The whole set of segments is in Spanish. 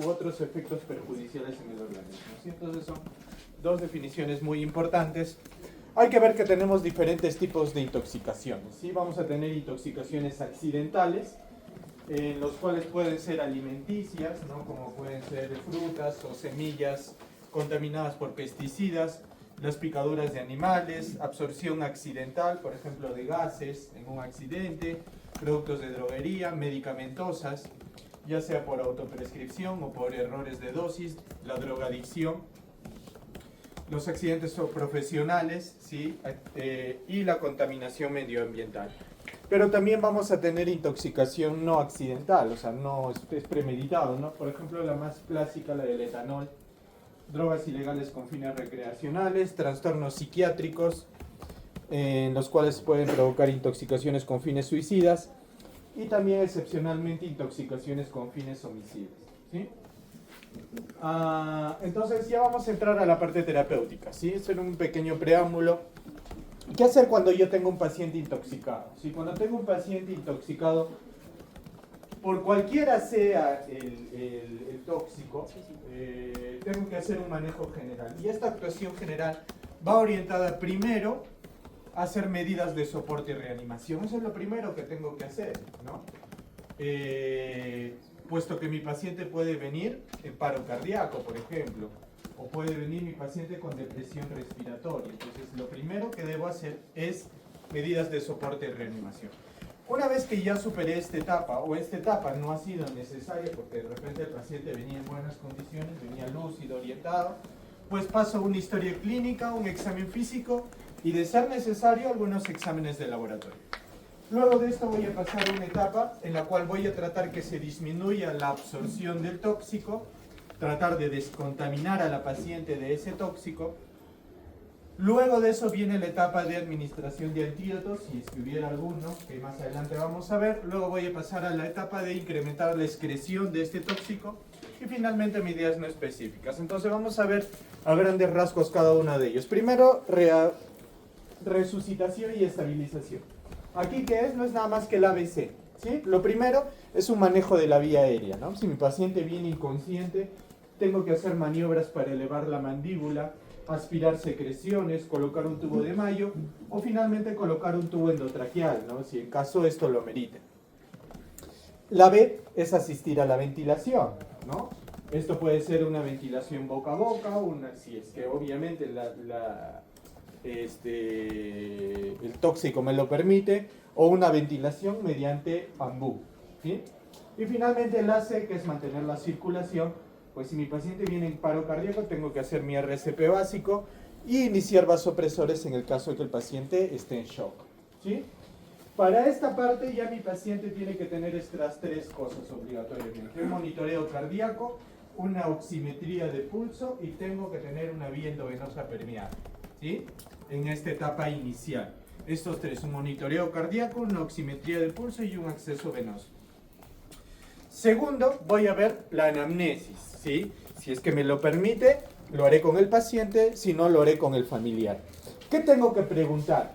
otros efectos perjudiciales en el organismo. ¿Sí? Entonces son dos definiciones muy importantes. Hay que ver que tenemos diferentes tipos de intoxicaciones. ¿Sí? Vamos a tener intoxicaciones accidentales, en los cuales pueden ser alimenticias, ¿no? Como pueden ser frutas o semillas contaminadas por pesticidas, las picaduras de animales, absorción accidental, por ejemplo, de gases en un accidente, productos de droguería, medicamentosas, ya sea por autoprescripción o por errores de dosis, la drogadicción, los accidentes profesionales, ¿sí? Y la contaminación medioambiental. Pero también vamos a tener intoxicación no accidental, o sea, no es premeditado, ¿no? Por ejemplo, la más clásica, la del etanol, drogas ilegales con fines recreacionales, trastornos psiquiátricos, en los cuales pueden provocar intoxicaciones con fines suicidas, y también excepcionalmente intoxicaciones con fines homicidas. ¿Sí? Entonces ya vamos a entrar a la parte terapéutica. ¿Sí? Este era un pequeño preámbulo. ¿Qué hacer cuando yo tengo un paciente intoxicado? ¿Sí? Cuando tengo un paciente intoxicado, por cualquiera sea el tóxico, tengo que hacer un manejo general. Y esta actuación general va orientada primero a hacer medidas de soporte y reanimación. Eso es lo primero que tengo que hacer, ¿no? Puesto que mi paciente puede venir en paro cardíaco, por ejemplo, o puede venir mi paciente con depresión respiratoria. Entonces, lo primero que debo hacer es medidas de soporte y reanimación. Una vez que ya superé esta etapa, o esta etapa no ha sido necesaria, porque de repente el paciente venía en buenas condiciones, venía lúcido, orientado, pues paso a una historia clínica, un examen físico, y de ser necesario, algunos exámenes de laboratorio. Luego de esto voy a pasar a una etapa en la cual voy a tratar que se disminuya la absorción del tóxico, tratar de descontaminar a la paciente de ese tóxico. Luego de eso viene la etapa de administración de antídotos, si es que hubiera alguno, que más adelante vamos a ver. Luego voy a pasar a la etapa de incrementar la excreción de este tóxico y finalmente medidas no específicas. Entonces vamos a ver a grandes rasgos cada uno de ellos. Primero, resucitación y estabilización. Aquí, ¿qué es? No es nada más que el ABC, ¿sí? Lo primero es un manejo de la vía aérea, ¿no? Si mi paciente viene inconsciente, tengo que hacer maniobras para elevar la mandíbula, aspirar secreciones, colocar un tubo de Mayo o finalmente colocar un tubo endotraqueal, ¿no? Si en caso esto lo merite. La B es asistir a la ventilación, ¿no? Esto puede ser una ventilación boca a boca, si es que obviamente el tóxico me lo permite, o una ventilación mediante bambú, ¿sí? Y finalmente la C, que es mantener la circulación. Pues si mi paciente viene en paro cardíaco, tengo que hacer mi RCP básico y iniciar vasopresores en el caso de que el paciente esté en shock, ¿sí? Para esta parte ya mi paciente tiene que tener estas tres cosas obligatoriamente: un monitoreo cardíaco, una oximetría de pulso y tengo que tener una vía endovenosa permeable, ¿sí? En esta etapa inicial. Estos tres: un monitoreo cardíaco, una oximetría de pulso y un acceso venoso. Segundo, voy a ver la anamnesis, ¿sí? Si es que me lo permite, lo haré con el paciente, si no, lo haré con el familiar. ¿Qué tengo que preguntar?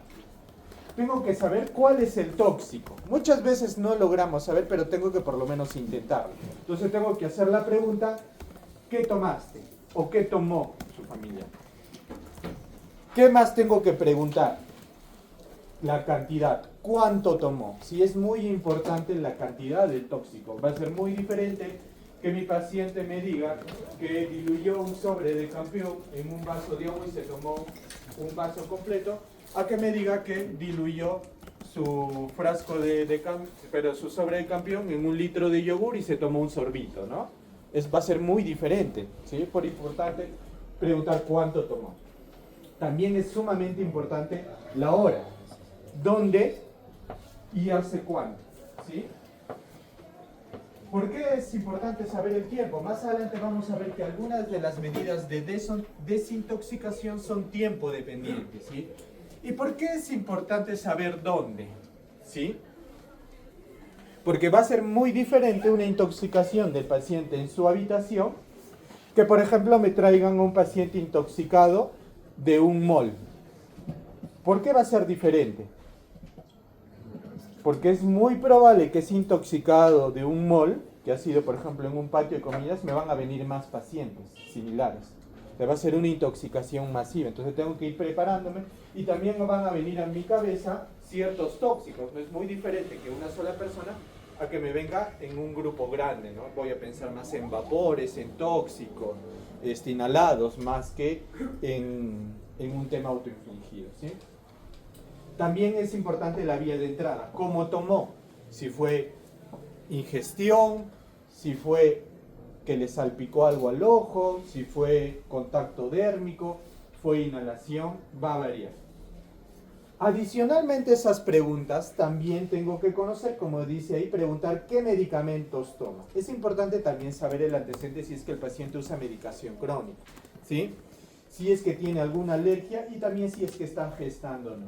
Tengo que saber cuál es el tóxico. Muchas veces no logramos saber, pero tengo que por lo menos intentarlo. Entonces tengo que hacer la pregunta: ¿qué tomaste? ¿O qué tomó su familiar? ¿Qué más tengo que preguntar? La cantidad. ¿Cuánto tomó? Si es muy importante la cantidad del tóxico. Va a ser muy diferente que mi paciente me diga que diluyó un sobre de Campeón en un vaso de agua y se tomó un vaso completo, a que me diga que diluyó su frasco su sobre de Campeón en 1 litro de yogur y se tomó un sorbito, ¿no? Va a ser muy diferente, ¿sí? Por importante preguntar cuánto tomó. También es sumamente importante la hora, dónde y hace cuánto, ¿sí? ¿Por qué es importante saber el tiempo? Más adelante vamos a ver que algunas de las medidas de desintoxicación son tiempo dependientes, ¿sí? ¿Y por qué es importante saber dónde? ¿Sí? Porque va a ser muy diferente una intoxicación del paciente en su habitación que, por ejemplo, me traigan a un paciente intoxicado de un mall. ¿Por qué va a ser diferente? Porque es muy probable que ese intoxicado de un mall que ha sido, por ejemplo, en un patio de comidas, me van a venir más pacientes similares. Le va a ser una intoxicación masiva, entonces tengo que ir preparándome y también me van a venir a mi cabeza ciertos tóxicos. No es muy diferente que una sola persona a que me venga en un grupo grande, ¿no? Voy a pensar más en vapores, en tóxicos, inhalados, más que en un tema autoinfligido, ¿sí? También es importante la vía de entrada, cómo tomó, si fue ingestión, si fue que le salpicó algo al ojo, si fue contacto dérmico, fue inhalación, va a variar. Adicionalmente a esas preguntas, también tengo que conocer, como dice ahí, preguntar qué medicamentos toma. Es importante también saber el antecedente si es que el paciente usa medicación crónica, ¿sí? Si es que tiene alguna alergia y también si es que está gestando o no.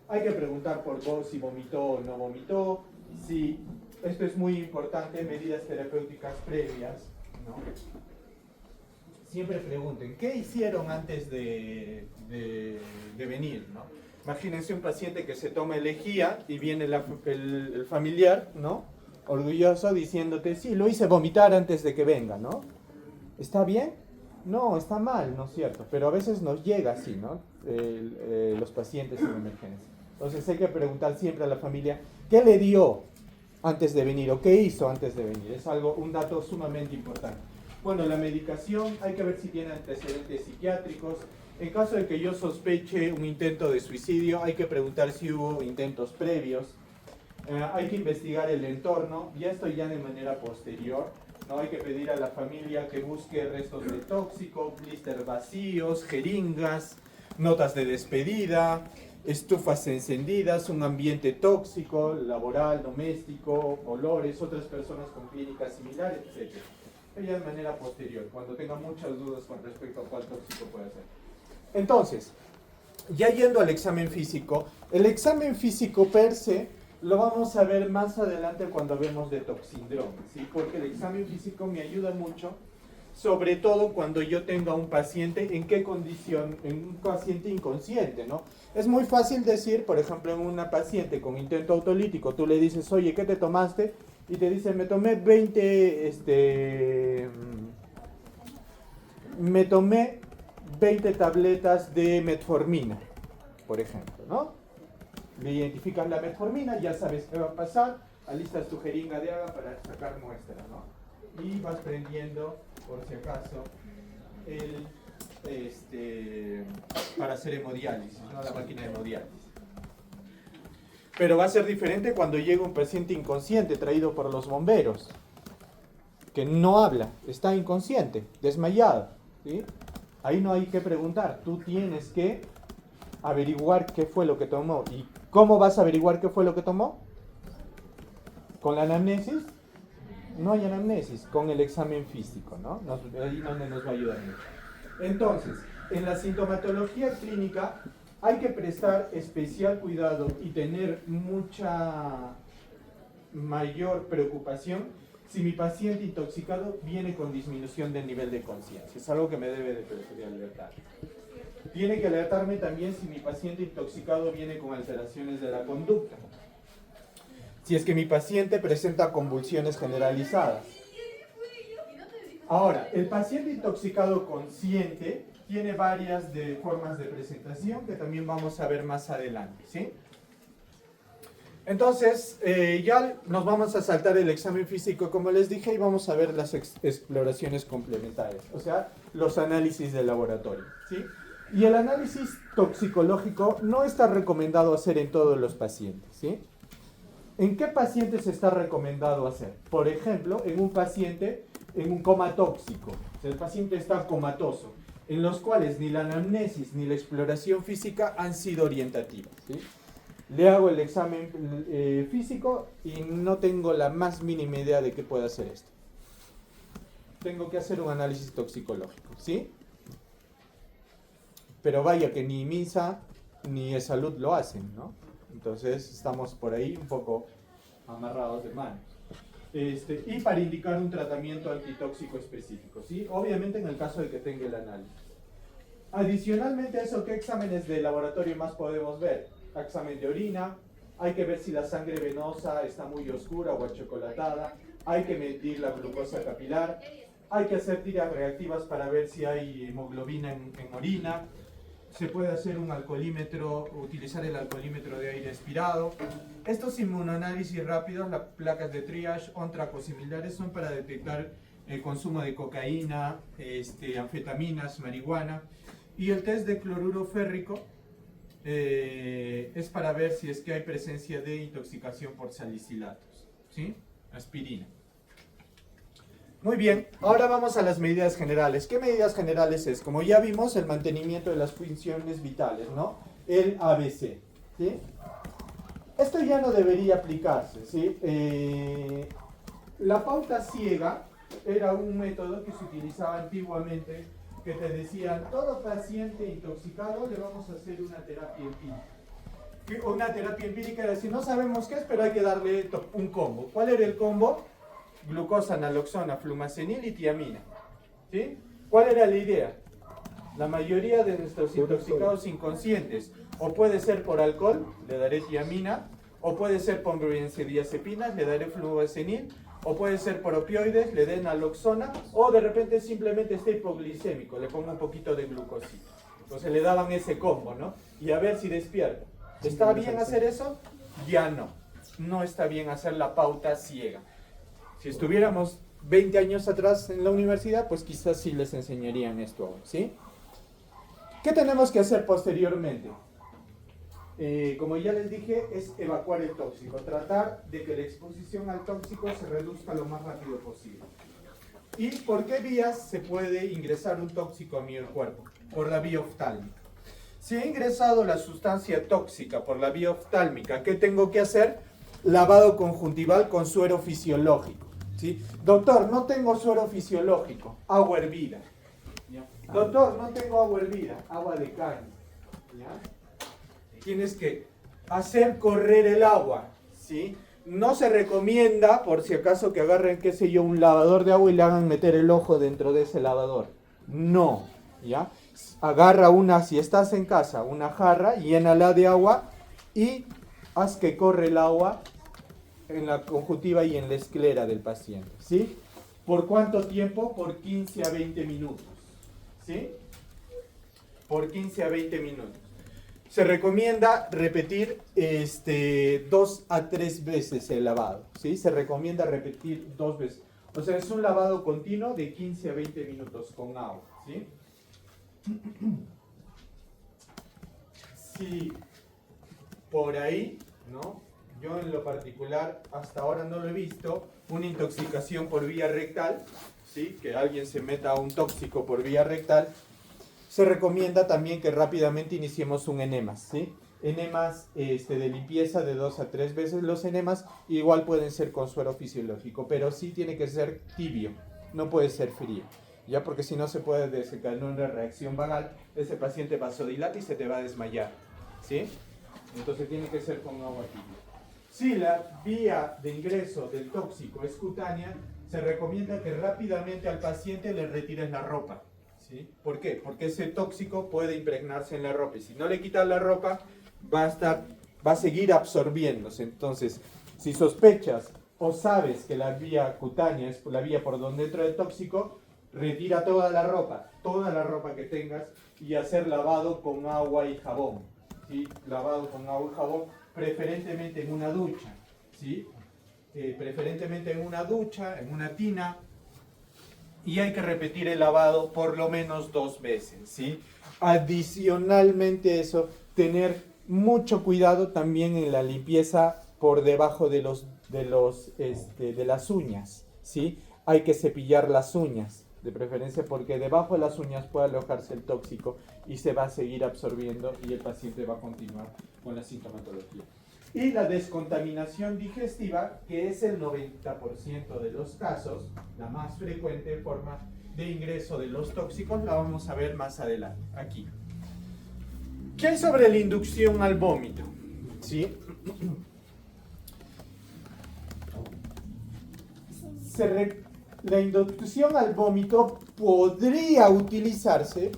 Hay que preguntar por si vomitó o no vomitó, si, esto es muy importante, medidas terapéuticas previas, ¿no? Siempre pregunten, ¿qué hicieron antes de venir, ¿no? Imagínense un paciente que se toma lejía y viene el familiar, ¿no? Orgulloso diciéndote, sí, lo hice vomitar antes de que venga, ¿no? ¿Está bien? No, está mal, ¿no es cierto? Pero a veces nos llega así, ¿no? Los pacientes en emergencia. Entonces hay que preguntar siempre a la familia, ¿qué le dio antes de venir o qué hizo antes de venir? Es un dato sumamente importante. Bueno, la medicación, hay que ver si tiene antecedentes psiquiátricos. En caso de que yo sospeche un intento de suicidio, hay que preguntar si hubo intentos previos. Hay que investigar el entorno, y esto ya de manera posterior, ¿no? Hay que pedir a la familia que busque restos de tóxico, blister vacíos, jeringas, notas de despedida, estufas encendidas, un ambiente tóxico, laboral, doméstico, olores, otras personas con clínicas similares, etc. Ya de manera posterior, cuando tenga muchas dudas con respecto a cuál tóxico puede ser. Entonces, ya yendo al examen físico, el examen físico per se lo vamos a ver más adelante cuando hablemos de toxindrome, ¿sí? Porque el examen físico me ayuda mucho, sobre todo cuando yo tenga un paciente, ¿en qué condición? En un paciente inconsciente, ¿no? Es muy fácil decir, por ejemplo, en una paciente con intento autolítico, tú le dices, oye, ¿qué te tomaste? Y te dice, me tomé 20 tabletas de metformina, por ejemplo, ¿no? Le identificas la metformina, ya sabes qué va a pasar, alistas tu jeringa de agua para sacar muestra, ¿no? Y vas prendiendo, por si acaso, para hacer hemodiálisis, ¿no? La máquina de hemodiálisis. Pero va a ser diferente cuando llega un paciente inconsciente traído por los bomberos, que no habla, está inconsciente, desmayado, ¿sí? Ahí no hay que preguntar, tú tienes que averiguar qué fue lo que tomó. ¿Y cómo vas a averiguar qué fue lo que tomó? ¿Con la anamnesis? No hay anamnesis, con el examen físico, ¿no? Ahí donde nos va a ayudar mucho. Entonces, en la sintomatología clínica hay que prestar especial cuidado y tener mucha mayor preocupación si mi paciente intoxicado viene con disminución del nivel de conciencia. Es algo que me debe de alertar. Tiene que alertarme también si mi paciente intoxicado viene con alteraciones de la conducta. Si es que mi paciente presenta convulsiones generalizadas. Ahora, el paciente intoxicado consciente tiene varias formas de presentación que también vamos a ver más adelante, ¿sí? Entonces, ya nos vamos a saltar el examen físico, como les dije, y vamos a ver las exploraciones complementarias, o sea, los análisis de laboratorio, ¿sí? Y el análisis toxicológico no está recomendado hacer en todos los pacientes, ¿sí? ¿En qué pacientes está recomendado hacer? Por ejemplo, en un paciente en un coma tóxico, o sea, el paciente está comatoso, en los cuales ni la anamnesis ni la exploración física han sido orientativas, ¿sí? Le hago el examen físico y no tengo la más mínima idea de qué puede hacer esto. Tengo que hacer un análisis toxicológico, ¿sí? Pero vaya que ni MINSA ni Salud lo hacen, ¿no? Entonces estamos por ahí un poco amarrados de manos. Y para indicar un tratamiento antitóxico específico, ¿sí? Obviamente en el caso de que tenga el análisis. Adicionalmente a eso, ¿qué exámenes de laboratorio más podemos ver? Examen de orina, hay que ver si la sangre venosa está muy oscura o achocolatada, hay que medir la glucosa capilar, hay que hacer tiras reactivas para ver si hay hemoglobina en orina, se puede hacer un alcoholímetro, utilizar el alcoholímetro de aire expirado. Estos inmunoanálisis rápidos, las placas de triage, ONTRAC o similares, son para detectar el consumo de cocaína, anfetaminas, marihuana. Y el test de cloruro férrico es para ver si es que hay presencia de intoxicación por salicilatos, ¿sí? Aspirina. Muy bien, ahora vamos a las medidas generales. ¿Qué medidas generales es? Como ya vimos, el mantenimiento de las funciones vitales, ¿no? El ABC, ¿sí? Esto ya no debería aplicarse, ¿sí? La pauta ciega era un método que se utilizaba antiguamente, que te decían, todo paciente intoxicado le vamos a hacer una terapia empírica. Una terapia empírica era decir, no sabemos qué es, pero hay que darle un combo. ¿Cuál era el combo? Glucosa, naloxona, flumacenil y tiamina, ¿sí? ¿Cuál era la idea? La mayoría de nuestros intoxicados inconscientes, o puede ser por alcohol, le daré tiamina, o puede ser por benzodiazepinas, le daré flumacenil, o puede ser por opioides, le den naloxona, o de repente simplemente está hipoglicémico, le pongo un poquito de glucosita. Entonces le daban ese combo, ¿no? Y a ver si despierta. ¿Está bien hacer eso? Ya no. No está bien hacer la pauta ciega. Si estuviéramos 20 años atrás en la universidad, pues quizás sí les enseñarían esto aún, ¿sí? ¿Qué tenemos que hacer posteriormente? Como ya les dije, es evacuar el tóxico, tratar de que la exposición al tóxico se reduzca lo más rápido posible. ¿Y por qué vías se puede ingresar un tóxico a mi cuerpo? Por la vía oftálmica. Si he ingresado la sustancia tóxica por la vía oftálmica, ¿qué tengo que hacer? Lavado conjuntival con suero fisiológico, ¿sí? Doctor, no tengo suero fisiológico, agua hervida. ¿Ya? Doctor, no tengo agua hervida, agua de caña. ¿Ya? Tienes que hacer correr el agua, ¿sí? No se recomienda, por si acaso, que agarren, qué sé yo, un lavador de agua y le hagan meter el ojo dentro de ese lavador. No, ¿ya? Agarra una, si estás en casa, una jarra, llénala de agua y haz que corre el agua en la conjuntiva y en la esclera del paciente, ¿sí? ¿Por cuánto tiempo? Por 15 a 20 minutos, ¿sí? Por 15 a 20 minutos. Se recomienda repetir 2 a 3 veces el lavado, ¿sí? Se recomienda repetir 2 veces. O sea, es un lavado continuo de 15 a 20 minutos con agua, ¿sí? Si por ahí, ¿no? Yo en lo particular hasta ahora no lo he visto, una intoxicación por vía rectal, ¿sí? Que alguien se meta un tóxico por vía rectal, se recomienda también que rápidamente iniciemos un enemas, ¿sí? Enemas de limpieza de 2 a 3 veces. Los enemas igual pueden ser con suero fisiológico, pero sí tiene que ser tibio, no puede ser frío, ya, porque si no se puede desencadenar una reacción vagal, ese paciente vasodilata y se te va a desmayar, ¿sí? Entonces tiene que ser con agua tibia. Si la vía de ingreso del tóxico es cutánea, se recomienda que rápidamente al paciente le retires la ropa, ¿sí? ¿Por qué? Porque ese tóxico puede impregnarse en la ropa y si no le quitas la ropa va a seguir absorbiéndose. Entonces, si sospechas o sabes que la vía cutánea es la vía por donde entra el tóxico, retira toda la ropa que tengas y hacer lavado con agua y jabón, ¿sí? Lavado con agua y jabón, preferentemente en una ducha, ¿sí? Preferentemente en una ducha, en una tina, y hay que repetir el lavado por lo menos 2 veces, ¿sí? Adicionalmente eso, tener mucho cuidado también en la limpieza por debajo de las uñas, ¿sí? Hay que cepillar las uñas, de preferencia porque debajo de las uñas puede alojarse el tóxico y se va a seguir absorbiendo y el paciente va a continuar con la sintomatología. Y la descontaminación digestiva, que es el 90% de los casos, la más frecuente forma de ingreso de los tóxicos, la vamos a ver más adelante, aquí. ¿Qué hay sobre la inducción al vómito? ¿Sí? La inducción al vómito podría utilizarse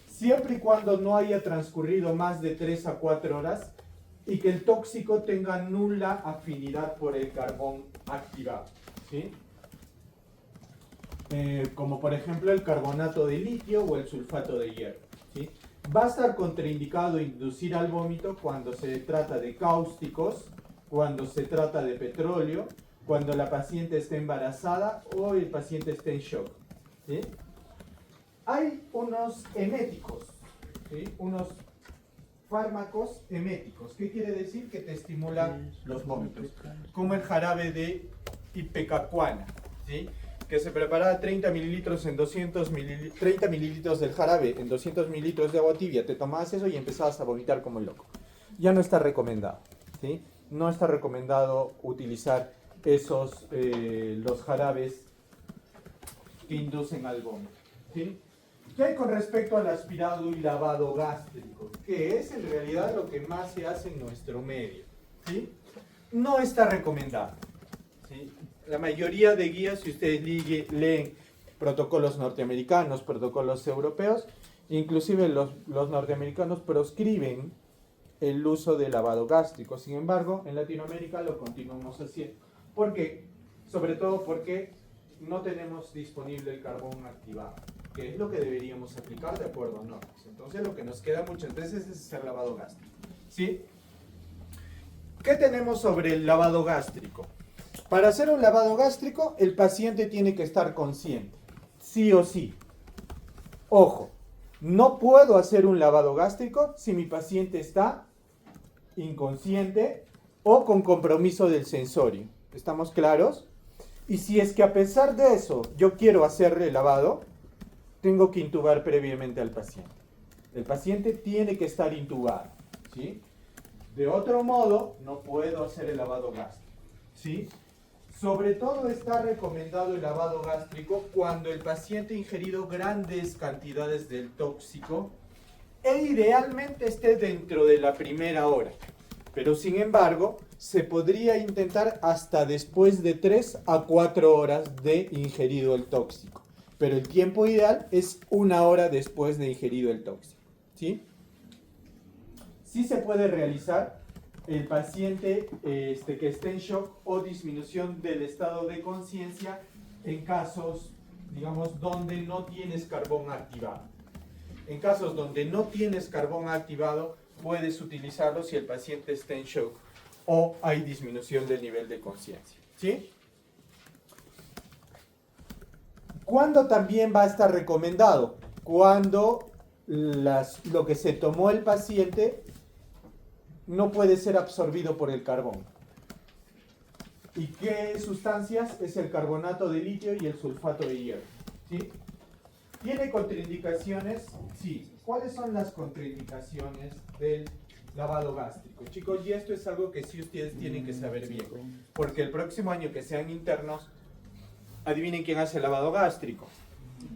siempre y cuando no haya transcurrido más de 3 a 4 horas y que el tóxico tenga nula afinidad por el carbón activado, ¿sí? Como por ejemplo el carbonato de litio o el sulfato de hierro, ¿sí? Va a estar contraindicado inducir al vómito cuando se trata de cáusticos, cuando se trata de petróleo, cuando la paciente está embarazada o el paciente está en shock, ¿sí? Hay unos eméticos, ¿sí? Unos fármacos eméticos. ¿Qué quiere decir? Que te estimulan los vómitos, como el jarabe de ipecacuana, ¿sí? Que se prepara 30 mililitros en 200 mililitros, 30 mililitros del jarabe en 200 mililitros de agua tibia, te tomabas eso y empezabas a vomitar como el loco. Ya no está recomendado, ¿sí? No está recomendado utilizar esos, los jarabes que inducen al vómito, ¿sí? ¿Qué hay con respecto al aspirado y lavado gástrico? Que es en realidad lo que más se hace en nuestro medio, ¿sí? No está recomendado, ¿sí? La mayoría de guías, si ustedes leen protocolos norteamericanos, protocolos europeos, inclusive los norteamericanos proscriben el uso de lavado gástrico. Sin embargo, en Latinoamérica lo continuamos haciendo. ¿Por qué? Sobre todo porque no tenemos disponible el carbón activado, que es lo que deberíamos aplicar de acuerdo a normas. Entonces lo que nos queda muchas veces es hacer lavado gástrico, ¿sí? ¿Qué tenemos sobre el lavado gástrico? Para hacer un lavado gástrico, el paciente tiene que estar consciente, sí o sí. Ojo, no puedo hacer un lavado gástrico si mi paciente está inconsciente o con compromiso del sensorio. ¿Estamos claros? Y si es que a pesar de eso yo quiero hacerle lavado, tengo que intubar previamente al paciente. El paciente tiene que estar intubado, ¿sí? De otro modo, no puedo hacer el lavado gástrico, ¿sí? Sobre todo está recomendado el lavado gástrico cuando el paciente ha ingerido grandes cantidades del tóxico e idealmente esté dentro de la primera hora. Pero sin embargo, se podría intentar hasta después de 3 a 4 horas de ingerido el tóxico. Pero el tiempo ideal es 1 hora después de ingerido el tóxico, ¿sí? Sí se puede realizar el paciente que esté en shock o disminución del estado de conciencia en casos, digamos, donde no tienes carbón activado. En casos donde no tienes carbón activado, puedes utilizarlo si el paciente está en shock o hay disminución del nivel de conciencia, ¿sí? ¿Cuándo también va a estar recomendado? Cuando lo que se tomó el paciente no puede ser absorbido por el carbón. ¿Y qué sustancias? Es el carbonato de litio y el sulfato de hierro, ¿sí? ¿Tiene contraindicaciones? Sí. ¿Cuáles son las contraindicaciones del lavado gástrico? Chicos, y esto es algo que sí ustedes tienen que saber bien, porque el próximo año que sean internos, adivinen quién hace el lavado gástrico.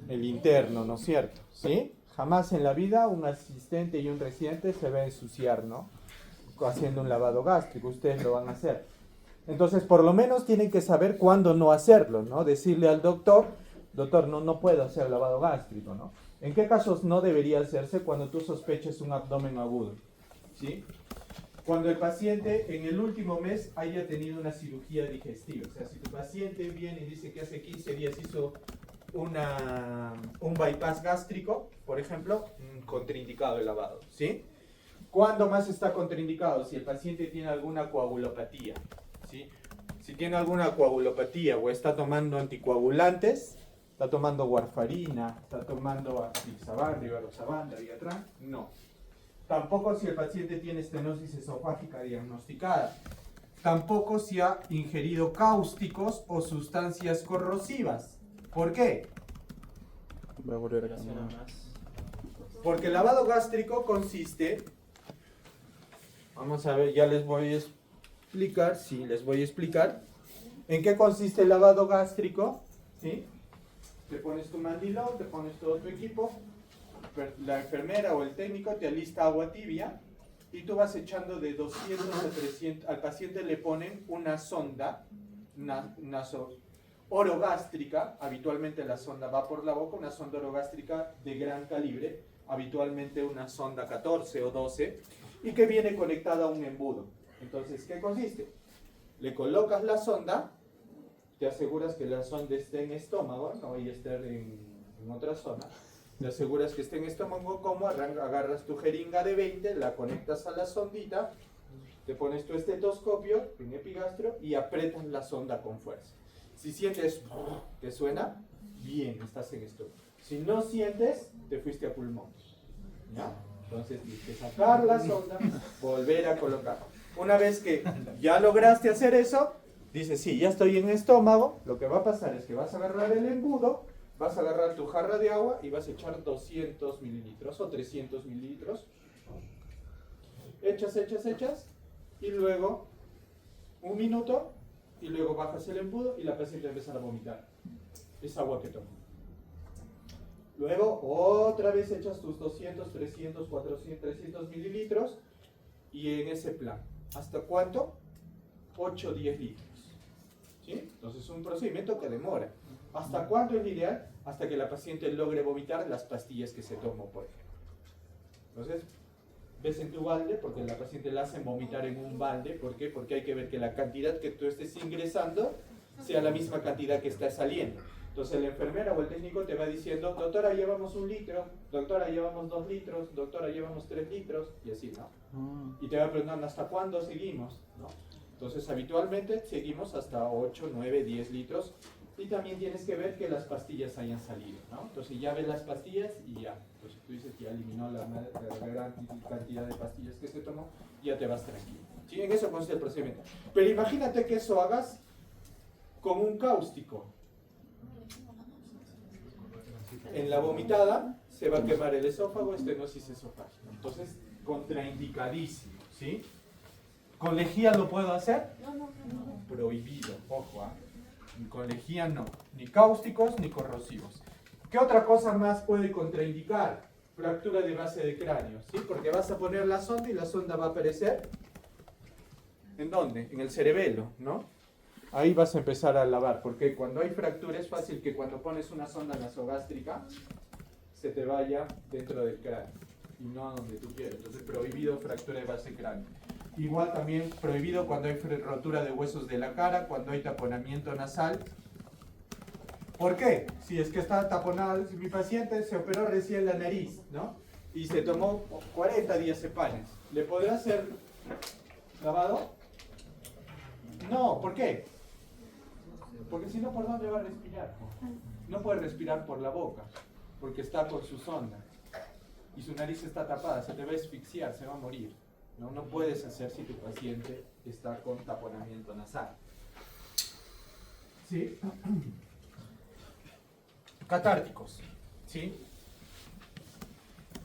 El interno, ¿no es cierto? ¿Sí? Jamás en la vida un asistente y un residente se va a ensuciar, ¿no? Haciendo un lavado gástrico, ustedes lo van a hacer. Entonces, por lo menos tienen que saber cuándo no hacerlo, ¿no? Decirle al doctor, no puedo hacer lavado gástrico, ¿no? ¿En qué casos no debería hacerse? Cuando tú sospeches un abdomen agudo, ¿sí? Cuando el paciente en el último mes haya tenido una cirugía digestiva. O sea, si tu paciente viene y dice que hace 15 días hizo un bypass gástrico, por ejemplo, contraindicado el lavado, ¿sí? ¿Cuándo más está contraindicado? Si el paciente tiene alguna coagulopatía, ¿sí? Si tiene alguna coagulopatía o está tomando anticoagulantes, está tomando warfarina, está tomando apixaban, rivaroxaban, dabigatran, no. Tampoco si el paciente tiene estenosis esofágica diagnosticada. Tampoco si ha ingerido cáusticos o sustancias corrosivas. ¿Por qué? Voy a volver a Porque el lavado gástrico consiste... Vamos a ver, ya les voy a explicar, sí, les voy a explicar. ¿En qué consiste el lavado gástrico? ¿Sí? Te pones tu mandilón, te pones todo tu equipo, la enfermera o el técnico te alista agua tibia y tú vas echando de 200 a 300, al paciente le ponen una sonda, una orogástrica, habitualmente la sonda va por la boca, una sonda orogástrica de gran calibre, habitualmente una sonda 14 o 12, y que viene conectada a un embudo. Entonces, ¿qué consiste? Le colocas la sonda, te aseguras que la sonda esté en estómago, no vaya a estar en otra zona. Te aseguras que esté en estómago, como agarras tu jeringa de 20, la conectas a la sondita, te pones tu estetoscopio en epigastro y aprietas la sonda con fuerza. Si sientes que suena, bien, estás en estómago. Si no sientes, te fuiste a pulmón. ¿Ya? Entonces tienes que sacar la sonda, volver a colocar. Una vez que ya lograste hacer eso, dices, sí, ya estoy en estómago, lo que va a pasar es que vas a agarrar el embudo, vas a agarrar tu jarra de agua y vas a echar 200 mililitros o 300 mililitros. Echas, y luego un minuto, y luego bajas el embudo y la paciente va a empezar a vomitar. Es agua que toma. Luego otra vez echas tus 200, 300, 400, 300 mililitros y en ese plan. ¿Hasta cuánto? 8 o 10 litros. ¿Sí? Entonces es un procedimiento que demora. ¿Hasta cuánto es ideal? Hasta que la paciente logre vomitar las pastillas que se tomó, por ejemplo. Entonces, ves en tu balde, porque la paciente la hacen vomitar en un balde. ¿Por qué? Porque hay que ver que la cantidad que tú estés ingresando sea la misma cantidad que está saliendo. Entonces la enfermera o el técnico te va diciendo, doctora, llevamos 1 litro, doctora, llevamos 2 litros, doctora, llevamos 3 litros, y así, ¿no? Y te va preguntando, ¿hasta cuándo seguimos? ¿No? Entonces habitualmente seguimos hasta 8, 9, 10 litros, y también tienes que ver que las pastillas hayan salido, ¿no? Entonces ya ves las pastillas y ya. Entonces tú dices que ya eliminó la gran cantidad de pastillas que se tomó, ya te vas tranquilo. ¿Sí? En eso consiste el procedimiento. Pero imagínate que eso hagas con un cáustico. En la vomitada se va a quemar el esófago, estenosis esofágica. Entonces, contraindicadísimo, ¿sí? ¿Con lejía lo puedo hacer? No. Prohibido, ojo, con lejía no, ni cáusticos ni corrosivos. ¿Qué otra cosa más puede contraindicar? Fractura de base de cráneo, ¿sí? Porque vas a poner la sonda y la sonda va a aparecer, ¿en dónde? En el cerebelo, ¿no? Ahí vas a empezar a lavar, porque cuando hay fractura es fácil que cuando pones una sonda nasogástrica se te vaya dentro del cráneo y no a donde tú quieres. Entonces prohibido fractura de base de cráneo. Igual también prohibido cuando hay rotura de huesos de la cara, cuando hay taponamiento nasal. ¿Por qué? Si es que está taponado, si mi paciente se operó recién la nariz, ¿no? Y se tomó 40 diazepanes, ¿le podrá hacer lavado? No, ¿por qué? Porque si no, ¿por dónde va a respirar? No puede respirar por la boca, porque está con su sonda. Y su nariz está tapada, se te va a asfixiar, se va a morir. No puedes hacer si tu paciente está con taponamiento nasal. ¿Sí? Catárticos. ¿Sí?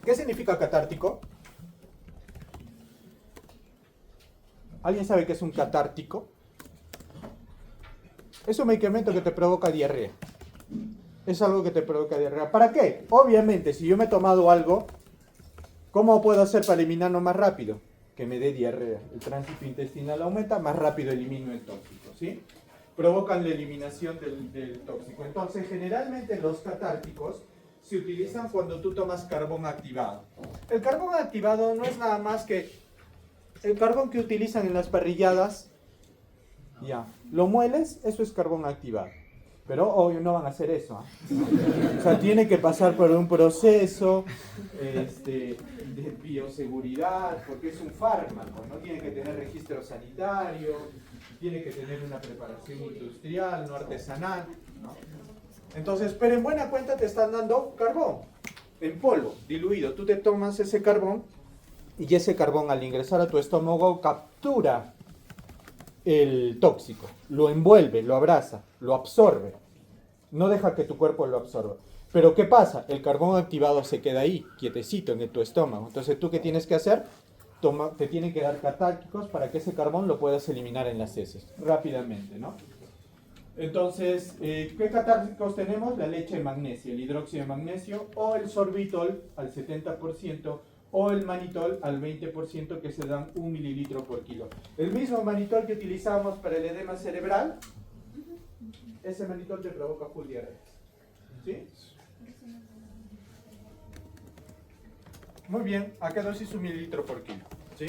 ¿Qué significa catártico? ¿Alguien sabe qué es un catártico? Es un medicamento que te provoca diarrea. Es algo que te provoca diarrea. ¿Para qué? Obviamente, si yo me he tomado algo, ¿cómo puedo hacer para eliminarlo más rápido? Que me dé diarrea. El tránsito intestinal aumenta, más rápido elimino el tóxico, ¿sí? Provocan la eliminación del tóxico. Entonces, generalmente los catárticos se utilizan cuando tú tomas carbón activado. El carbón activado no es nada más que el carbón que utilizan en las parrilladas. Ya, lo mueles, eso es carbón activado. Pero obvio no van a hacer eso. O sea, tiene que pasar por un proceso de bioseguridad, porque es un fármaco, ¿no? Tiene que tener registro sanitario, tiene que tener una preparación industrial, no artesanal, ¿no? Entonces, pero en buena cuenta te están dando carbón, en polvo, diluido. Tú te tomas ese carbón y ese carbón al ingresar a tu estómago captura el tóxico, lo envuelve, lo abraza, lo absorbe, no deja que tu cuerpo lo absorba. Pero ¿qué pasa? El carbón activado se queda ahí, quietecito en tu estómago. Entonces, ¿tú qué tienes que hacer? Te tienen que dar catárticos para que ese carbón lo puedas eliminar en las heces, rápidamente, ¿no? Entonces, ¿qué catárticos tenemos? La leche de magnesio, el hidróxido de magnesio, o el sorbitol al 70%, o el manitol al 20%, que se dan 1 mililitro por kilo. El mismo manitol que utilizamos para el edema cerebral, ese manitol te provoca full diarrea. ¿Sí? Muy bien, ¿a qué dosis 1 mililitro por kilo? ¿sí?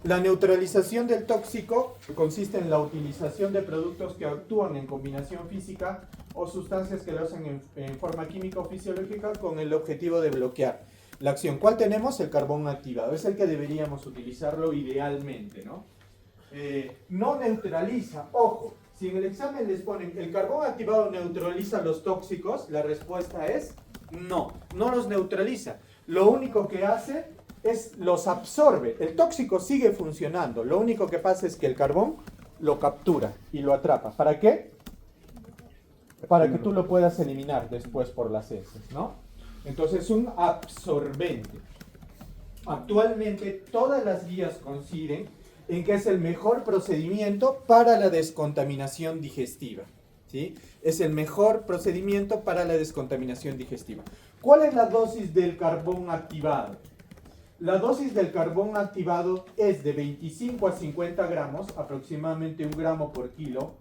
La neutralización del tóxico consiste en la utilización de productos que actúan en combinación física o sustancias que lo hacen en forma química o fisiológica con el objetivo de bloquear la acción. ¿Cuál tenemos? El carbón activado. Es el que deberíamos utilizarlo idealmente, ¿no? No neutraliza. Ojo, si en el examen les ponen el carbón activado neutraliza los tóxicos, la respuesta es no, no los neutraliza. Lo único que hace es los absorbe. El tóxico sigue funcionando. Lo único que pasa es que el carbón lo captura y lo atrapa. ¿Para qué? Para que tú lo puedas eliminar después por las heces, ¿no? Entonces es un absorbente. Actualmente todas las guías coinciden en que es el mejor procedimiento para la descontaminación digestiva, ¿sí? Es el mejor procedimiento para la descontaminación digestiva. ¿Cuál es la dosis del carbón activado? La dosis del carbón activado es de 25 a 50 gramos, aproximadamente 1 gramo por kilo,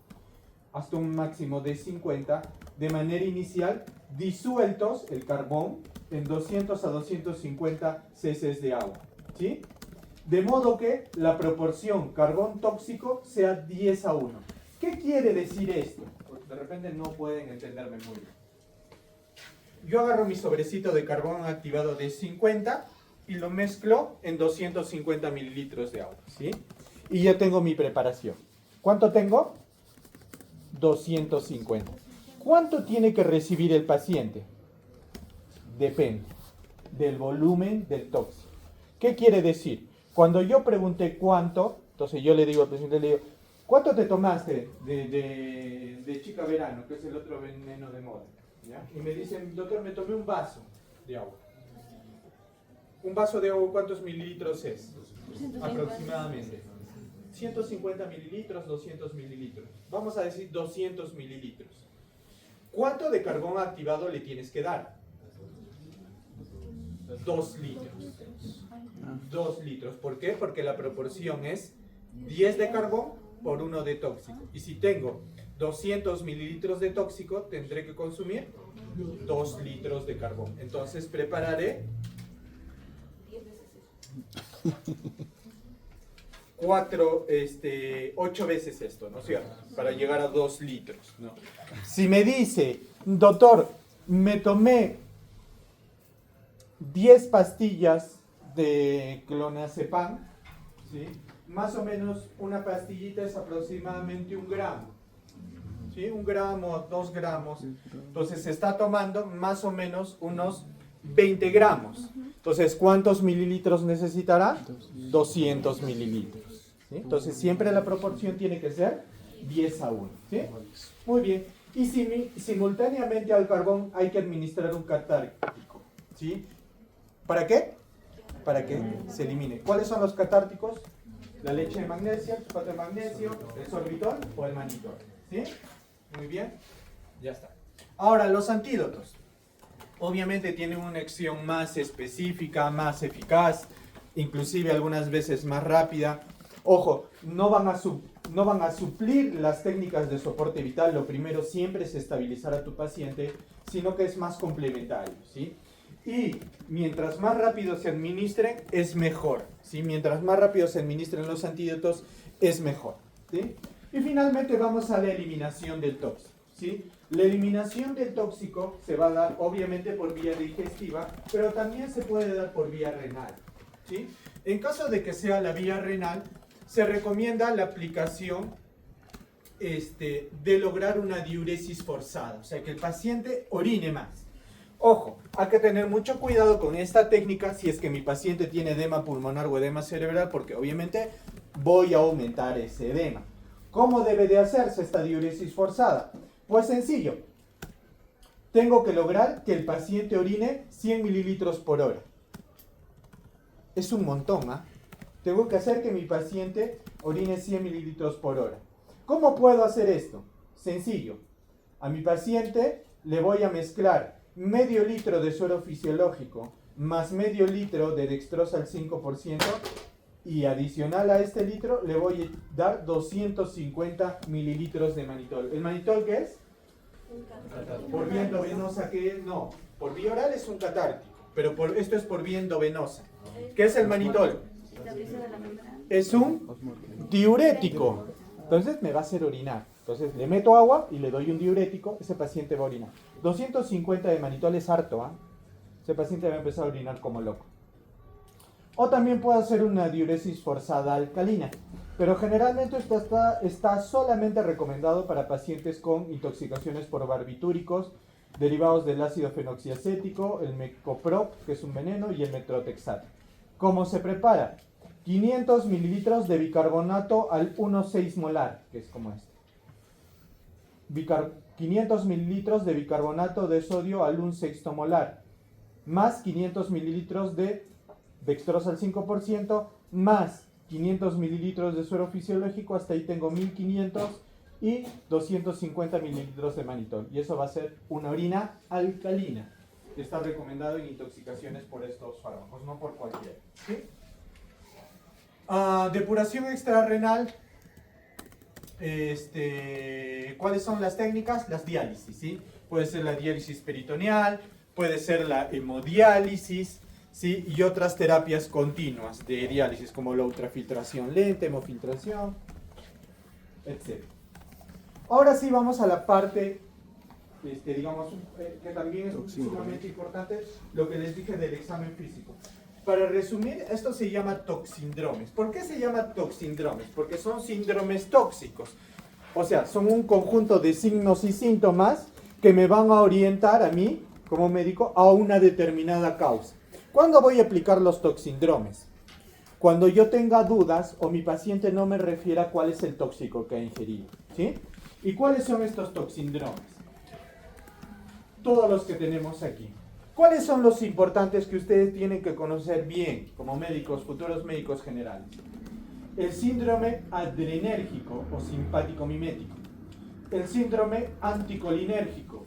hasta un máximo de 50, de manera inicial, disueltos el carbón en 200 a 250 cc de agua, ¿sí? De modo que la proporción carbón tóxico sea 10 a 1. ¿Qué quiere decir esto? Porque de repente no pueden entenderme muy bien. Yo agarro mi sobrecito de carbón activado de 50 y lo mezclo en 250 mililitros de agua, ¿sí? Y ya tengo mi preparación. ¿Cuánto tengo? 250. ¿Cuánto tiene que recibir el paciente? Depende del volumen del tóxico. ¿Qué quiere decir? Cuando yo pregunté cuánto, entonces yo le digo al paciente, le digo, ¿cuánto te tomaste de chica verano, que es el otro veneno de moda? ¿Ya? Y me dicen, doctor, me tomé un vaso de agua. ¿Un vaso de agua cuántos mililitros es? Aproximadamente. 150 mililitros, 200 mililitros. Vamos a decir 200 mililitros. ¿Cuánto de carbón activado le tienes que dar? 2 litros. 2 litros. ¿Por qué? Porque la proporción es 10 de carbón por 1 de tóxico. Y si tengo 200 mililitros de tóxico, tendré que consumir 2 litros de carbón. Entonces prepararé 8 veces esto, ¿no es cierto? Para llegar a 2 litros, ¿no? Si me dice, doctor, me tomé 10 pastillas de clonazepam, ¿sí? Más o menos una pastillita es aproximadamente 1 gramo, ¿sí? 1 gramo, 2 gramos. Entonces se está tomando más o menos unos 20 gramos. Entonces, ¿cuántos mililitros necesitará? 200 mililitros, ¿sí? Entonces, siempre la proporción tiene que ser 10 a 1, ¿sí? Muy bien. Y simultáneamente al carbón hay que administrar un catártico, ¿sí? ¿Para qué? Para que se elimine. ¿Cuáles son los catárticos? La leche de magnesio, el sulfato de magnesio, el sorbitol o el mannitol, ¿sí? Muy bien. Ya está. Ahora, los antídotos. Obviamente tienen una acción más específica, más eficaz, inclusive algunas veces más rápida. Ojo, no van a suplir las técnicas de soporte vital. Lo primero siempre es estabilizar a tu paciente, sino que es más complementario, ¿sí? Y mientras más rápido se administren, es mejor, ¿sí? Mientras más rápido se administren los antídotos, es mejor, ¿sí? Y finalmente vamos a la eliminación del tóxico, ¿sí? La eliminación del tóxico se va a dar obviamente por vía digestiva, pero también se puede dar por vía renal, ¿sí? En caso de que sea la vía renal, se recomienda la aplicación de lograr una diuresis forzada, o sea, que el paciente orine más. Ojo, hay que tener mucho cuidado con esta técnica si es que mi paciente tiene edema pulmonar o edema cerebral, porque obviamente voy a aumentar ese edema. ¿Cómo debe de hacerse esta diuresis forzada? Pues sencillo, tengo que lograr que el paciente orine 100 mililitros por hora. Es un montón, ¿ah? Tengo que hacer que mi paciente orine 100 mililitros por hora. ¿Cómo puedo hacer esto? Sencillo, a mi paciente le voy a mezclar medio litro de suero fisiológico más medio litro de dextrosa al 5%, y adicional a este litro le voy a dar 250 mililitros de mannitol. ¿El mannitol qué es? Por vía endovenosa, ¿qué es? No, por vía oral es un catártico. pero esto es por vía endovenosa. ¿Qué es el manitol? Es un diurético. Entonces me va a hacer orinar. Entonces le meto agua y le doy un diurético, ese paciente va a orinar. 250 de manitol es harto, ¿ah? Ese paciente va a empezar a orinar como loco. O también puedo hacer una diuresis forzada alcalina, pero generalmente está solamente recomendado para pacientes con intoxicaciones por barbitúricos derivados del ácido fenoxiacético, el mecoprop, que es un veneno, y el metrotexato. ¿Cómo se prepara? 500 mililitros de bicarbonato al 1,6 molar, que es como este. 500 mililitros de bicarbonato de sodio al 1/6 molar, más 500 mililitros de dextrosa al 5%, más 500 mililitros de suero fisiológico, hasta ahí tengo 1500, y 250 mililitros de manitol. Y eso va a ser una orina alcalina, que está recomendado en intoxicaciones por estos fármacos, no por cualquiera. ¿Sí? Depuración extrarrenal. ¿Cuáles son las técnicas? Las diálisis, ¿sí? Puede ser la diálisis peritoneal, puede ser la hemodiálisis, ¿sí? Y otras terapias continuas de diálisis, como la ultrafiltración lenta, hemofiltración, etc. Ahora sí vamos a la parte, digamos, que también es sumamente importante, lo que les dije del examen físico. Para resumir, esto se llama toxindromes. ¿Por qué se llama toxindromes? Porque son síndromes tóxicos. O sea, son un conjunto de signos y síntomas que me van a orientar a mí, como médico, a una determinada causa. ¿Cuándo voy a aplicar los toxindromes? Cuando yo tenga dudas o mi paciente no me refiera cuál es el tóxico que ha ingerido, ¿sí? ¿Y cuáles son estos toxindromes? Todos los que tenemos aquí. ¿Cuáles son los importantes que ustedes tienen que conocer bien como médicos, futuros médicos generales? El síndrome adrenérgico o simpático mimético, el síndrome anticolinérgico,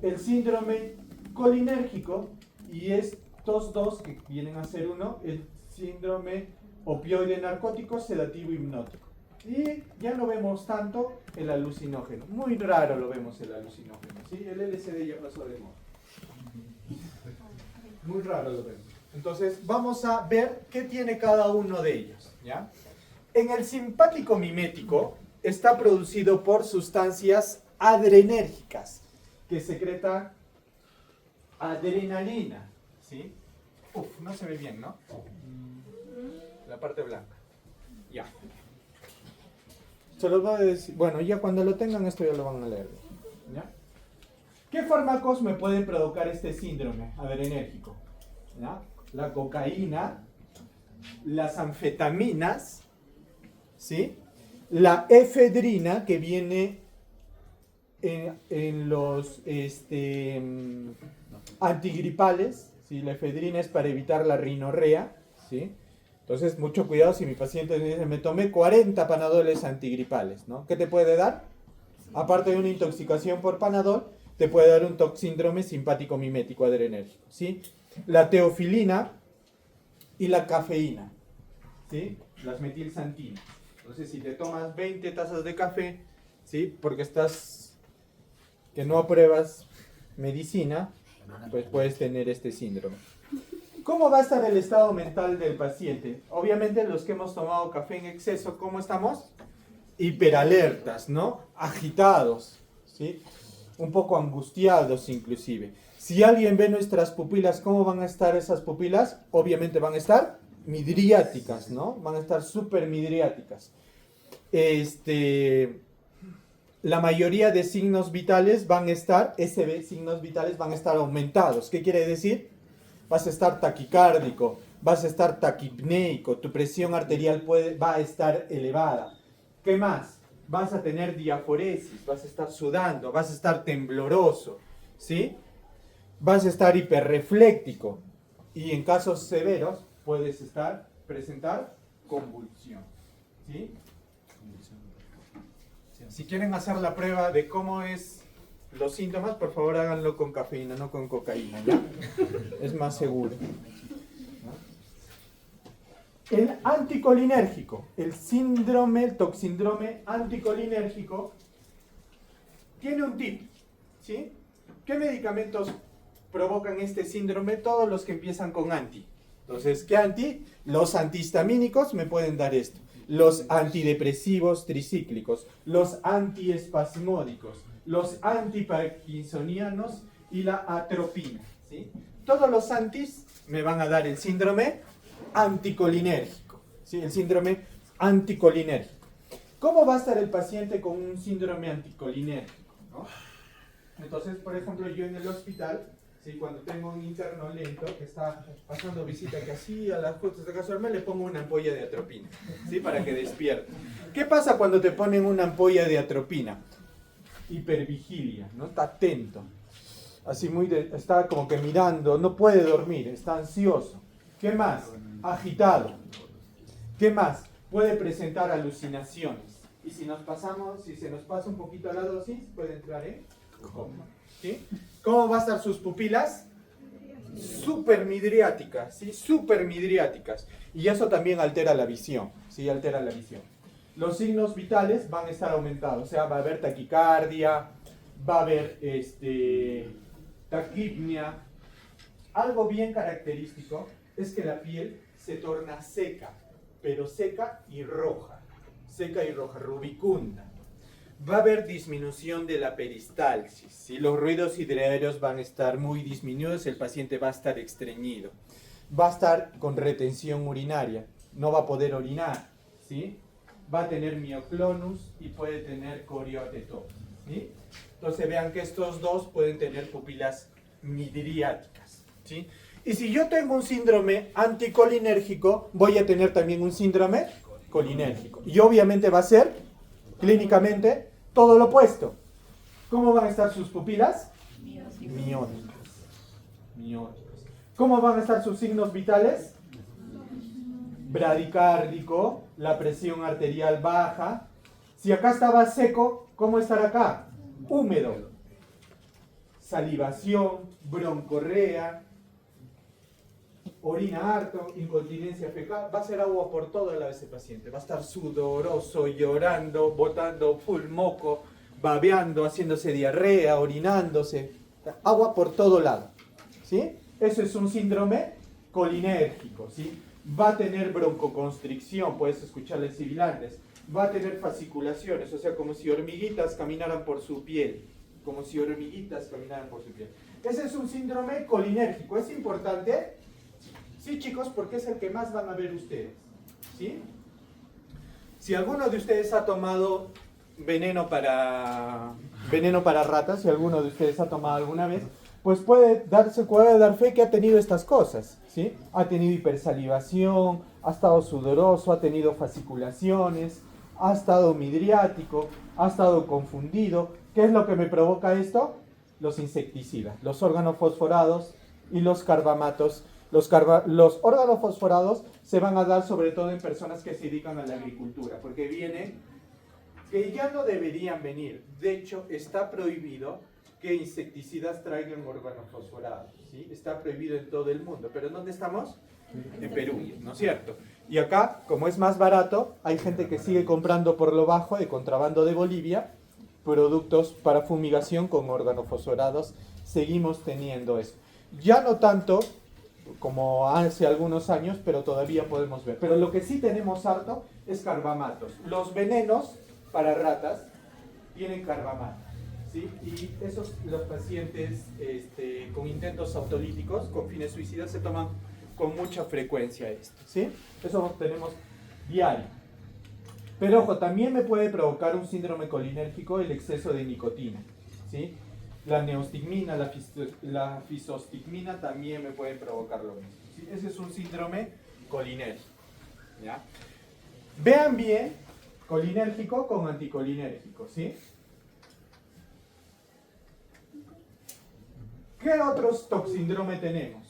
el síndrome colinérgico, y estos dos que vienen a ser uno, el síndrome opioide narcótico, sedativo hipnótico. Y ya no vemos tanto el alucinógeno, muy raro lo vemos el alucinógeno, ¿sí? El LSD ya pasó de moda. Muy raro lo vemos. Entonces vamos a ver qué tiene cada uno de ellos, ¿ya? En el simpático mimético está producido por sustancias adrenérgicas que secretan adrenalina, ¿sí? Uf, no se ve bien, ¿no? La parte blanca. Ya. Se los voy a decir. Bueno, ya cuando lo tengan esto ya lo van a leer, ¿ya? ¿Qué fármacos me pueden provocar este síndrome adrenérgico? ¿Ya? La cocaína, las anfetaminas, ¿sí? La efedrina, que viene en los antigripales, ¿sí? La efedrina es para evitar la rinorrea, ¿sí? Entonces, mucho cuidado si mi paciente dice, me tomé 40 panadoles antigripales, ¿no? ¿Qué te puede dar? Aparte de una intoxicación por panadol, te puede dar un síndrome simpático mimético adrenérgico, ¿sí? La teofilina y la cafeína, ¿sí? Las metilsantinas. Entonces, si te tomas 20 tazas de café, ¿sí? Porque que no apruebas medicina, pues puedes tener este síndrome. ¿Cómo va a estar el estado mental del paciente? Obviamente los que hemos tomado café en exceso, ¿cómo estamos? Hiperalertas, ¿no? Agitados, ¿sí? Un poco angustiados inclusive. Si alguien ve nuestras pupilas, ¿cómo van a estar esas pupilas? Obviamente van a estar midriáticas, ¿no? Van a estar súper midriáticas. La mayoría de signos vitales van a estar, signos vitales van a estar aumentados. ¿Qué quiere decir? Vas a estar taquicárdico, vas a estar taquipneico, tu presión arterial va a estar elevada. ¿Qué más? Vas a tener diaforesis, vas a estar sudando, vas a estar tembloroso, ¿sí? Vas a estar hiperrefléctico y en casos severos puedes presentar convulsión, ¿sí? Si quieren hacer la prueba de cómo es los síntomas, por favor háganlo con cafeína, no con cocaína, ¿ya? Es más seguro. El anticolinérgico, el toxindrome anticolinérgico, tiene un tip, ¿sí? ¿Qué medicamentos provocan este síndrome todos los que empiezan con anti. Entonces, ¿qué anti? Los antihistamínicos me pueden dar esto. Los antidepresivos tricíclicos, los antiespasmódicos, los antiparkinsonianos y la atropina, ¿sí? Todos los antis me van a dar el síndrome anticolinérgico, ¿sí? El síndrome anticolinérgico. ¿Cómo va a estar el paciente con un síndrome anticolinérgico, ¿no? Entonces, por ejemplo, yo en el hospital, ¿sí? Cuando tengo un interno lento que está pasando visita que así a las justas de casualmente le pongo una ampolla de atropina, ¿sí? Para que despierte. ¿Qué pasa cuando te ponen una ampolla de atropina? Hipervigilia, ¿no? Está atento. Así está como que mirando, no puede dormir, está ansioso. ¿Qué más? Agitado. ¿Qué más? Puede presentar alucinaciones. Y si se nos pasa un poquito la dosis, puede entrar en coma. ¿Sí? ¿Cómo van a estar sus pupilas? Supermidriáticas, ¿sí? Supermidriáticas. Y eso también altera la visión, ¿sí? Altera la visión. Los signos vitales van a estar aumentados, o sea, va a haber taquicardia, va a haber taquipnia. Algo bien característico es que la piel se torna seca, pero seca y roja, rubicunda. Va a haber disminución de la peristalsis, ¿sí? Los ruidos hidroaéreos van a estar muy disminuidos, el paciente va a estar estreñido, va a estar con retención urinaria, no va a poder orinar, ¿sí? Va a tener mioclonus y puede tener corioatetopsia, ¿sí? Entonces vean que estos dos pueden tener pupilas midriáticas, ¿sí? Y si yo tengo un síndrome anticolinérgico, voy a tener también un síndrome colinérgico. Y obviamente va a ser, clínicamente, todo lo opuesto. ¿Cómo van a estar sus pupilas? Mióticas. ¿Cómo van a estar sus signos vitales? Bradicárdico, la presión arterial baja. Si acá estaba seco, ¿cómo estará acá? Húmedo. Salivación, broncorrea, orina harto, incontinencia fecal, va a ser agua por todo lado ese paciente, va a estar sudoroso, llorando, botando full moco, babeando, haciéndose diarrea, orinándose, agua por todo lado, ¿sí? Eso es un síndrome colinérgico, ¿sí? Va a tener broncoconstricción, puedes escucharle sibilantes, va a tener fasciculaciones, o sea, como si hormiguitas caminaran por su piel, Ese es un síndrome colinérgico, ¿es importante? Sí, chicos, porque es el que más van a ver ustedes, ¿sí? Si alguno de ustedes ha tomado veneno para ratas, si alguno de ustedes ha tomado alguna vez, pues puede dar fe que ha tenido estas cosas, ¿sí? Ha tenido hipersalivación, ha estado sudoroso, ha tenido fasciculaciones, ha estado midriático, ha estado confundido. ¿Qué es lo que me provoca esto? Los insecticidas, los organofosforados y los carbamatos. Los organofosforados se van a dar sobre todo en personas que se dedican a la agricultura, porque vienen que ya no deberían venir. De hecho, está prohibido que insecticidas traigan organofosforados, ¿sí? Está prohibido en todo el mundo. ¿Pero dónde estamos? En Perú, ¿no es cierto? Y acá, como es más barato, hay gente que sigue comprando por lo bajo, de contrabando de Bolivia, productos para fumigación con organofosforados. Seguimos teniendo eso. Ya no tanto como hace algunos años, pero todavía podemos ver. Pero lo que sí tenemos harto es carbamatos. Los venenos para ratas tienen carbamatos, ¿sí? Y los pacientes con intentos autolíticos, con fines suicidas, se toman con mucha frecuencia esto, ¿sí? Eso lo tenemos diario. Pero ojo, también me puede provocar un síndrome colinérgico el exceso de nicotina, ¿sí? La neostigmina, la fisostigmina también me pueden provocar lo mismo, ¿sí? Ese es un síndrome colinérgico, ¿ya? Vean bien, colinérgico con anticolinérgico, ¿sí? ¿Qué otros toxindrome tenemos?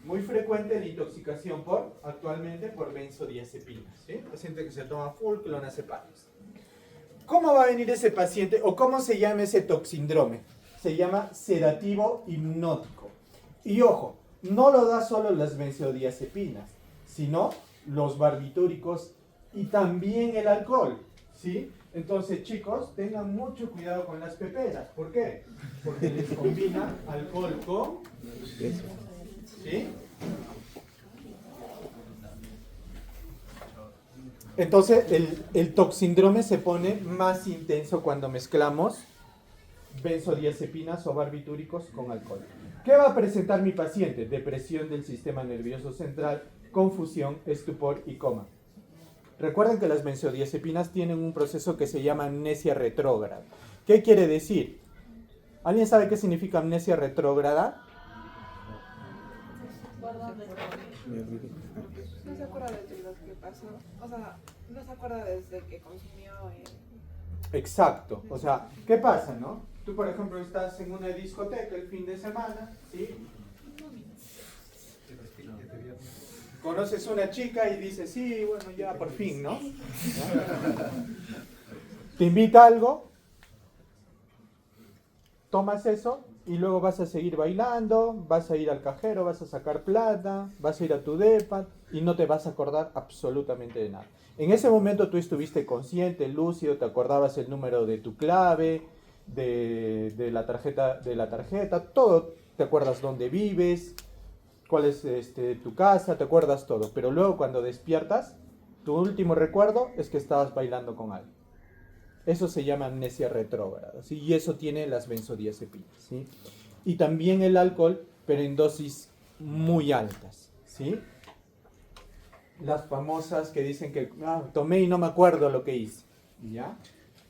Muy frecuente la intoxicación actualmente por benzodiazepinas, ¿sí? Paciente que se toma full clonazepams. ¿Cómo va a venir ese paciente o cómo se llama ese toxindrome? Se llama sedativo hipnótico. Y ojo, no lo da solo las benzodiazepinas, sino los barbitúricos y también el alcohol, ¿sí? Entonces, chicos, tengan mucho cuidado con las peperas. ¿Por qué? Porque les combina alcohol con... ¿Sí? Entonces, el toxindrome se pone más intenso cuando mezclamos benzodiazepinas o barbitúricos con alcohol. ¿Qué va a presentar mi paciente? Depresión del sistema nervioso central, confusión, estupor y coma. Recuerden que las benzodiazepinas tienen un proceso que se llama amnesia retrógrada. ¿Qué quiere decir? ¿Alguien sabe qué significa amnesia retrógrada? No se acuerda de lo que pasó, o sea, no se acuerda desde que consumió. Exacto, o sea, ¿qué pasa, no? Tú, por ejemplo, estás en una discoteca el fin de semana, ¿sí? Conoces una chica y dices, sí, bueno, ya por fin, ¿no? Te invita a algo, tomas eso y luego vas a seguir bailando, vas a ir al cajero, vas a sacar plata, vas a ir a tu depa y no te vas a acordar absolutamente de nada. En ese momento tú estuviste consciente, lúcido, te acordabas el número de tu clave, de la tarjeta, todo, te acuerdas dónde vives, cuál es tu casa, te acuerdas todo, pero luego cuando despiertas, tu último recuerdo es que estabas bailando con alguien. Eso se llama amnesia retrógrada, ¿sí? Y eso tiene las benzodiazepinas, ¿sí? Y también el alcohol, pero en dosis muy altas, ¿sí? Las famosas que dicen que tomé y no me acuerdo lo que hice, ¿ya?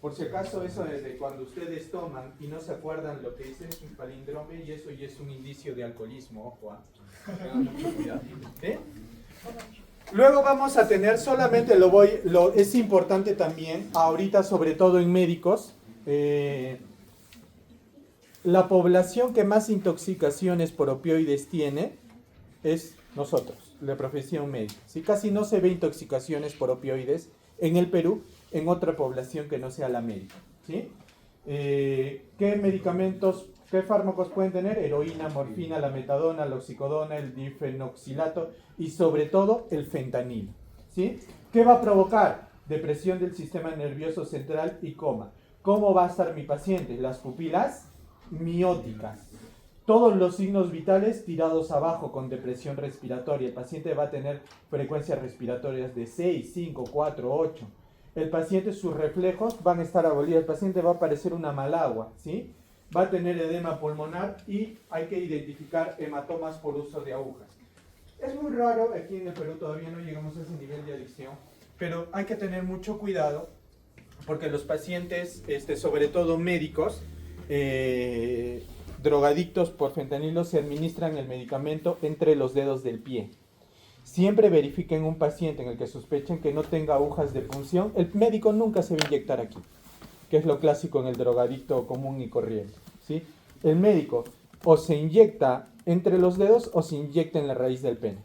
Por si acaso eso es de cuando ustedes toman y no se acuerdan lo que dicen, es un palíndrome y eso ya es un indicio de alcoholismo, ojo, tengan mucho cuidado, ¿sí? Luego vamos a tener solamente, es importante también, ahorita sobre todo en médicos, la población que más intoxicaciones por opioides tiene es nosotros, la profesión médica. ¿Sí? Casi no se ve intoxicaciones por opioides en el Perú, en otra población que no sea la médica. ¿Sí? ¿Qué medicamentos, qué fármacos pueden tener? Heroína, morfina, la metadona, la oxicodona, el difenoxilato y sobre todo el fentanilo. ¿Sí? ¿Qué va a provocar? Depresión del sistema nervioso central y coma. ¿Cómo va a estar mi paciente? Las pupilas mióticas. Todos los signos vitales tirados abajo con depresión respiratoria. El paciente va a tener frecuencias respiratorias de 6, 5, 4, 8. El paciente, sus reflejos van a estar abolidos. El paciente va a parecer una malagua, ¿sí? Va a tener edema pulmonar y hay que identificar hematomas por uso de agujas. Es muy raro, aquí en el Perú todavía no llegamos a ese nivel de adicción, pero hay que tener mucho cuidado porque los pacientes, sobre todo médicos, drogadictos por fentanilo, se administran el medicamento entre los dedos del pie. Siempre verifiquen un paciente en el que sospechen que no tenga agujas de punción. El médico nunca se va a inyectar aquí, que es lo clásico en el drogadicto común y corriente, ¿sí? El médico o se inyecta entre los dedos o se inyecta en la raíz del pene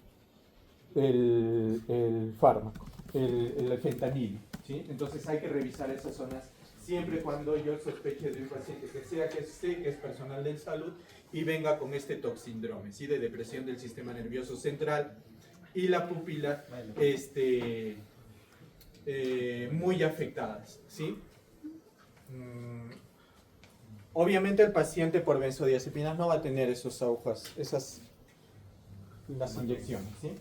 el fármaco, el fentanilo, ¿sí? Entonces hay que revisar esas zonas siempre cuando yo sospeche de un paciente que sé que es personal de salud y venga con este toxindrome, ¿sí? De depresión del sistema nervioso central y la pupila muy afectadas, ¿sí? Obviamente el paciente por benzodiazepinas no va a tener esas agujas, las inyecciones, ¿sí?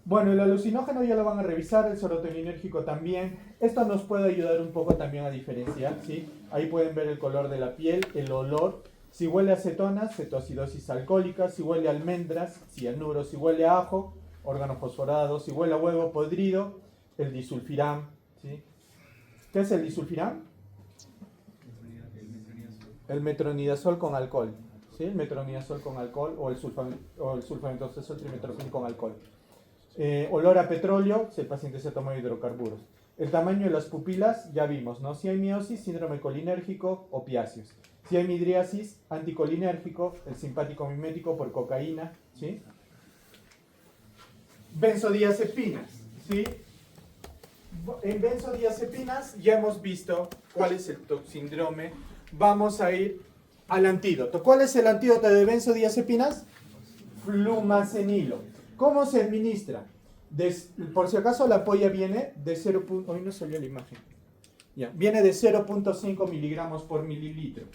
Bueno, el alucinógeno ya lo van a revisar, el serotoninérgico también. Esto nos puede ayudar un poco también a diferenciar, ¿sí? Ahí pueden ver el color de la piel, el olor. Si huele a acetonas, cetoacidosis alcohólica. Si huele a almendras, cianuro. Si huele a ajo, órgano fosforado. Si huele a huevo podrido, el disulfiram, ¿sí? ¿Qué es el disulfiram? El metronidazol con alcohol, ¿sí? El metronidazol con alcohol o el sulfametosazol trimetropin con alcohol. Olor a petróleo, si el paciente se toma hidrocarburos. El tamaño de las pupilas, ya vimos, ¿no? Si hay miosis, síndrome colinérgico, opiáceos. Si hay midriasis, anticolinérgico, el simpático mimético por cocaína, ¿sí? Benzodiazepinas, ¿sí? En benzodiazepinas ya hemos visto cuál es el toxindrome. Vamos a ir al antídoto. ¿Cuál es el antídoto de benzodiazepinas? Flumacenilo. ¿Cómo se administra? Por si acaso la ampolla viene de 0. Hoy no salió la imagen. Ya, viene de 0.5 miligramos por mililitro.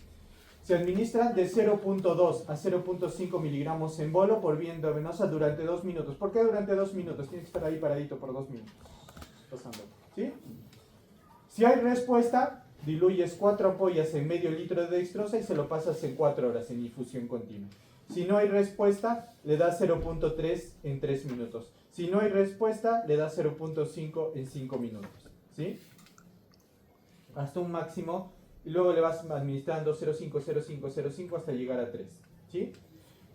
Se administran de 0.2 a 0.5 miligramos en bolo por vía endovenosa durante 2 minutos. ¿Por qué durante 2 minutos? Tiene que estar ahí paradito por 2 minutos. Pasando. ¿Sí? Si hay respuesta, diluyes 4 ampollas en medio litro de dextrosa y se lo pasas en 4 horas en infusión continua. Si no hay respuesta, le das 0.3 en 3 minutos. Si no hay respuesta, le das 0.5 en 5 minutos. ¿Sí? Hasta un máximo. Y luego le vas administrando 0,5, 0,5, 0,5 hasta llegar a 3. ¿Sí?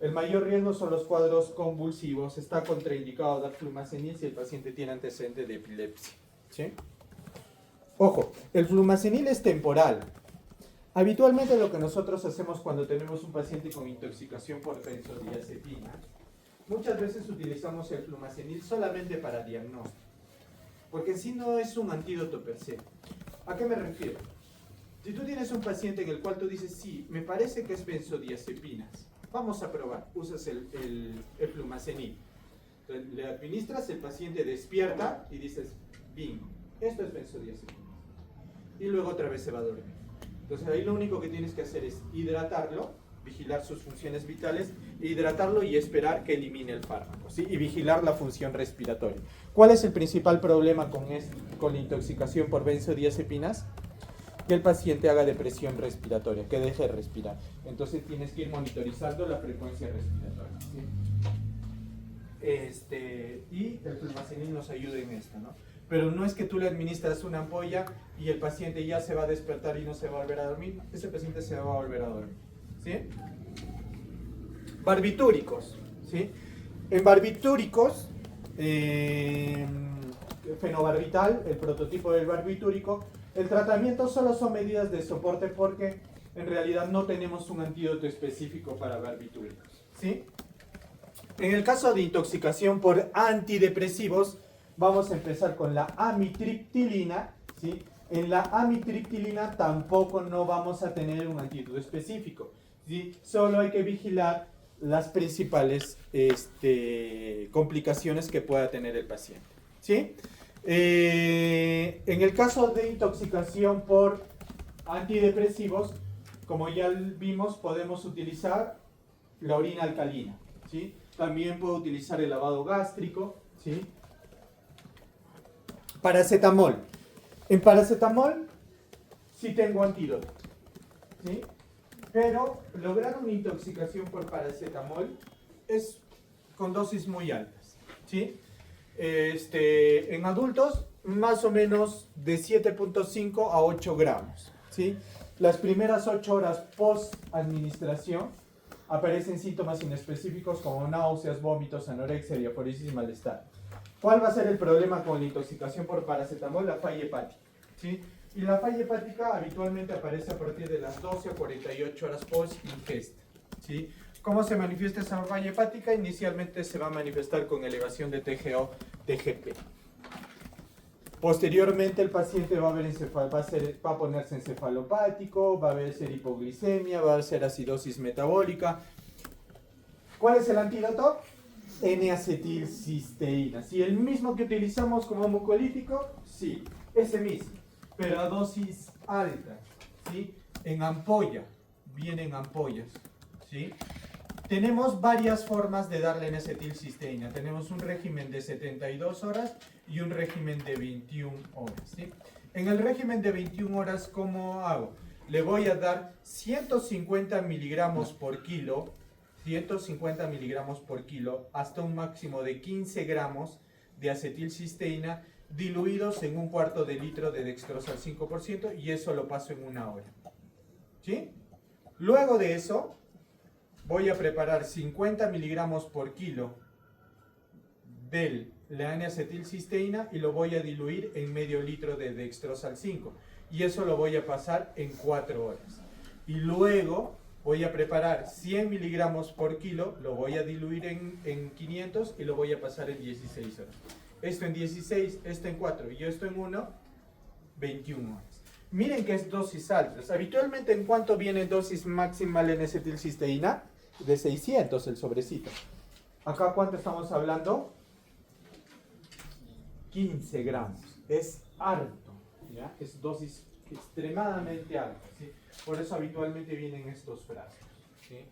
El mayor riesgo son los cuadros convulsivos. Está contraindicado dar flumazenil si el paciente tiene antecedente de epilepsia. ¿Sí? Ojo, el flumazenil es temporal. Habitualmente lo que nosotros hacemos cuando tenemos un paciente con intoxicación por benzodiazepina, muchas veces utilizamos el flumazenil solamente para diagnóstico. Porque en sí no es un antídoto per se. ¿A qué me refiero? Si tú tienes un paciente en el cual tú dices, sí, me parece que es benzodiazepinas, vamos a probar, usas el flumazenil. Entonces, le administras, el paciente despierta y dices, bingo, esto es benzodiazepinas. Y luego otra vez se va a dormir. Entonces ahí lo único que tienes que hacer es hidratarlo, vigilar sus funciones vitales, hidratarlo y esperar que elimine el fármaco, ¿sí? Y vigilar la función respiratoria. ¿Cuál es el principal problema con la intoxicación por benzodiazepinas? Que el paciente haga depresión respiratoria, que deje de respirar. Entonces tienes que ir monitorizando la frecuencia respiratoria, ¿sí? Y el flumazenil nos ayuda en esto, ¿no? Pero no es que tú le administras una ampolla y el paciente ya se va a despertar y no se va a volver a dormir. Ese paciente se va a volver a dormir, ¿sí? Barbitúricos, ¿sí? En barbitúricos, fenobarbital, el prototipo del barbitúrico, el tratamiento solo son medidas de soporte porque en realidad no tenemos un antídoto específico para barbitúricos, ¿sí? En el caso de intoxicación por antidepresivos, vamos a empezar con la amitriptilina, ¿sí? En la amitriptilina tampoco no vamos a tener un antídoto específico, ¿sí? Solo hay que vigilar las principales complicaciones que pueda tener el paciente, ¿sí? En el caso de intoxicación por antidepresivos, como ya vimos, podemos utilizar la orina alcalina, ¿sí? También puedo utilizar el lavado gástrico, ¿sí? Paracetamol. En paracetamol sí tengo antídoto, ¿sí? Pero lograr una intoxicación por paracetamol es con dosis muy altas, ¿sí? En adultos, más o menos de 7.5 a 8 gramos, ¿sí? Las primeras 8 horas post-administración aparecen síntomas inespecíficos como náuseas, vómitos, anorexia, diaforesis y malestar. ¿Cuál va a ser el problema con la intoxicación por paracetamol? La falla hepática, ¿sí? Y la falla hepática habitualmente aparece a partir de las 12 a 48 horas post-ingesta, ¿sí? ¿Cómo se manifiesta esa falla hepática? Inicialmente se va a manifestar con elevación de TGO, TGP. Posteriormente el paciente va a ponerse encefalopático, va a haber hipoglicemia, va a haber acidosis metabólica. ¿Cuál es el antídoto? N-acetilcisteína. ¿Sí? ¿El mismo que utilizamos como mucolítico? Sí, ese mismo, pero a dosis alta, ¿sí? En ampolla, viene en ampollas, ¿sí? Tenemos varias formas de darle N-acetilcisteína. Tenemos un régimen de 72 horas y un régimen de 21 horas, ¿sí? En el régimen de 21 horas, ¿cómo hago? Le voy a dar 150 miligramos por kilo, 150 miligramos por kilo, hasta un máximo de 15 gramos de acetilcisteína diluidos en 1/4 de litro de dextrosa al 5%, y eso lo paso en 1 hora, ¿sí? Luego de eso, voy a preparar 50 miligramos por kilo de la N-acetilcisteína y lo voy a diluir en medio litro de dextrosa al 5%, y eso lo voy a pasar en 4 horas. Y luego voy a preparar 100 miligramos por kilo, lo voy a diluir en 500 y lo voy a pasar en 16 horas. Esto en 16, esto en 4 y esto en 1, 21 horas. Miren que es dosis altas. Habitualmente, ¿en cuánto viene dosis máxima de N-acetilcisteína? De 600 el sobrecito. Acá, ¿cuánto estamos hablando? 15 gramos. Es harto, ¿ya? Es dosis extremadamente alta, ¿sí? Por eso habitualmente vienen estos frascos, ¿sí?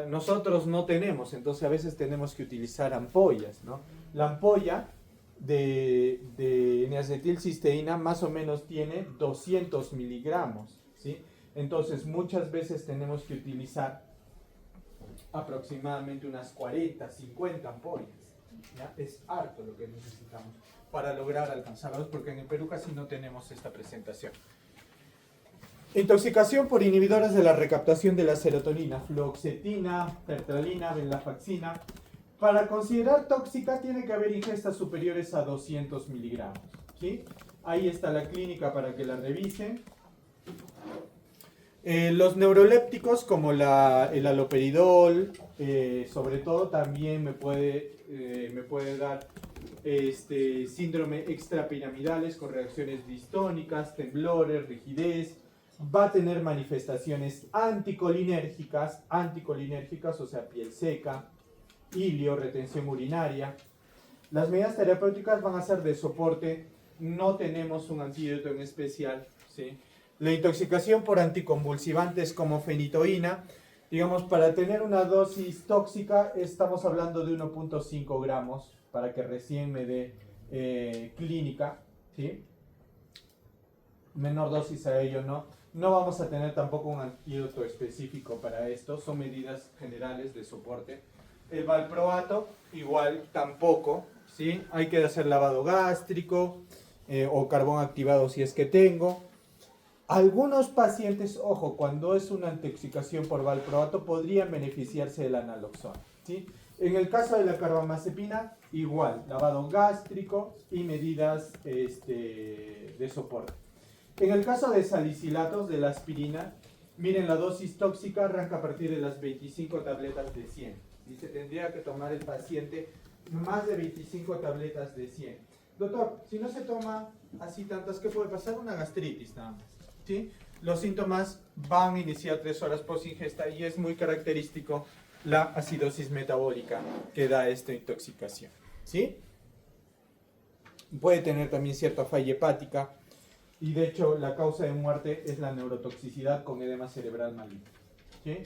Nosotros no tenemos, entonces a veces tenemos que utilizar ampollas, ¿no? La ampolla de N-acetilcisteína más o menos tiene 200 miligramos, ¿sí? Entonces muchas veces tenemos que utilizar aproximadamente unas 40, 50 ampollas, ¿ya? Es harto lo que necesitamos para lograr alcanzarlos, porque en el Perú casi no tenemos esta presentación. Intoxicación por inhibidores de la recaptación de la serotonina, fluoxetina, sertralina, venlafaxina. Para considerar tóxica tiene que haber ingestas superiores a 200 miligramos, ¿sí? Ahí está la clínica para que la revisen. Los neurolépticos como el haloperidol, sobre todo también me puede dar síndrome extrapiramidales con reacciones distónicas, temblores, rigidez. Va a tener manifestaciones anticolinérgicas, o sea, piel seca, ilio, retención urinaria. Las medidas terapéuticas van a ser de soporte, no tenemos un antídoto en especial, ¿sí? La intoxicación por anticonvulsivantes como fenitoína, digamos, para tener una dosis tóxica estamos hablando de 1.5 gramos para que recién me dé clínica, ¿sí? Menor dosis a ello no. No vamos a tener tampoco un antídoto específico para esto, son medidas generales de soporte. El valproato, igual tampoco, ¿sí? Hay que hacer lavado gástrico o carbón activado si es que tengo. Algunos pacientes, ojo, cuando es una intoxicación por valproato, podrían beneficiarse del naloxona, ¿sí? En el caso de la carbamazepina, igual, lavado gástrico y medidas de soporte. En el caso de salicilatos de la aspirina, miren, la dosis tóxica arranca a partir de las 25 tabletas de 100. Y se tendría que tomar el paciente más de 25 tabletas de 100. Doctor, si no se toma así tantas, ¿qué puede pasar? Una gastritis nada más, ¿sí? Los síntomas van a iniciar 3 horas post ingesta y es muy característico la acidosis metabólica que da esta intoxicación, ¿sí? Puede tener también cierta falla hepática. Y de hecho, la causa de muerte es la neurotoxicidad con edema cerebral maligno, ¿sí?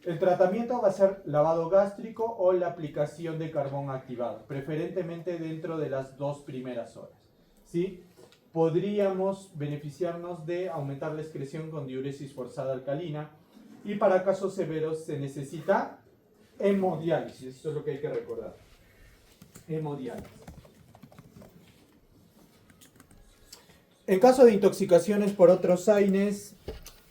El tratamiento va a ser lavado gástrico o la aplicación de carbón activado, preferentemente dentro de las 2 primeras horas, ¿sí? Podríamos beneficiarnos de aumentar la excreción con diuresis forzada alcalina y para casos severos se necesita hemodiálisis, esto es lo que hay que recordar, hemodiálisis. En caso de intoxicaciones por otros AINES,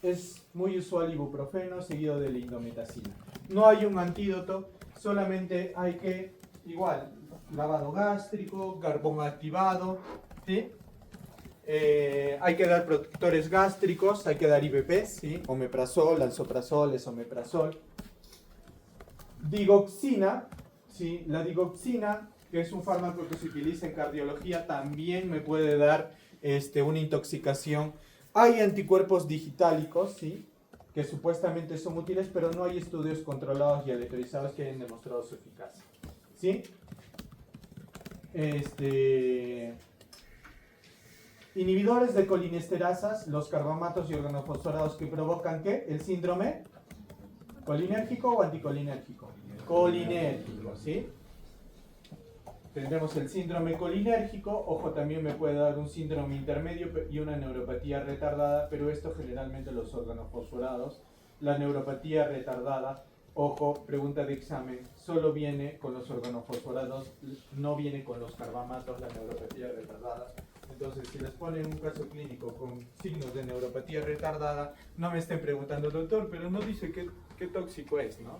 es muy usual ibuprofeno seguido de la indometacina. No hay un antídoto, solamente hay que, igual, lavado gástrico, carbón activado, ¿sí? Hay que dar protectores gástricos, hay que dar IVPs, ¿sí? Omeprazol, lansoprazol, esomeprazol. Digoxina, ¿sí? La digoxina, que es un fármaco que se utiliza en cardiología, también me puede dar una intoxicación. Hay anticuerpos digitálicos, ¿sí? Que supuestamente son útiles, pero no hay estudios controlados y aleatorizados que hayan demostrado su eficacia, ¿sí? Inhibidores de colinesterasas, los carbamatos y organofosforados que provocan ¿qué? El síndrome colinérgico o anticolinérgico. Colinérgico, ¿sí? Tendremos el síndrome colinérgico, ojo, también me puede dar un síndrome intermedio y una neuropatía retardada, pero esto generalmente los organofosforados. La neuropatía retardada, ojo, pregunta de examen, solo viene con los organofosforados, no viene con los carbamatos, la neuropatía retardada. Entonces, si les ponen un caso clínico con signos de neuropatía retardada, no me estén preguntando, doctor, pero no dice qué tóxico es, ¿no?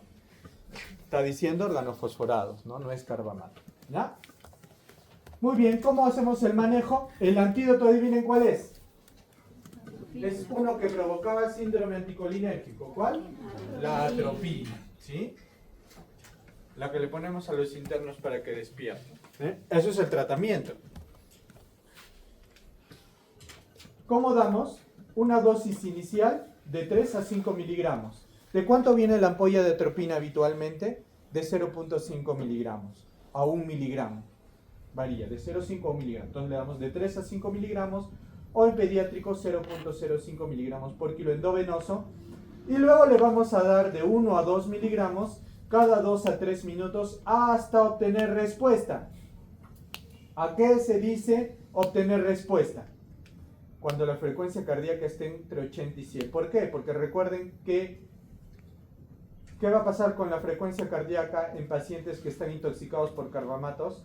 Está diciendo organofosforados, ¿no? No es carbamato, ¿ya? Muy bien, ¿cómo hacemos el manejo? El antídoto, adivinen cuál es. Es uno que provocaba síndrome anticolinérgico. ¿Cuál? La atropina, ¿sí? La que le ponemos a los internos para que despierten. Eso es el tratamiento. ¿Cómo damos? Una dosis inicial de 3 a 5 miligramos. ¿De cuánto viene la ampolla de atropina habitualmente? De 0.5 miligramos a 1 miligramo. Varía, de 0,5 a 1 miligramo. Entonces le damos de 3 a 5 miligramos o en pediátrico 0.05 miligramos por kilo endovenoso. Y luego le vamos a dar de 1 a 2 miligramos cada 2 a 3 minutos hasta obtener respuesta. ¿A qué se dice obtener respuesta? Cuando la frecuencia cardíaca esté entre 80 y 100. ¿Por qué? Porque recuerden que ¿qué va a pasar con la frecuencia cardíaca en pacientes que están intoxicados por carbamatos?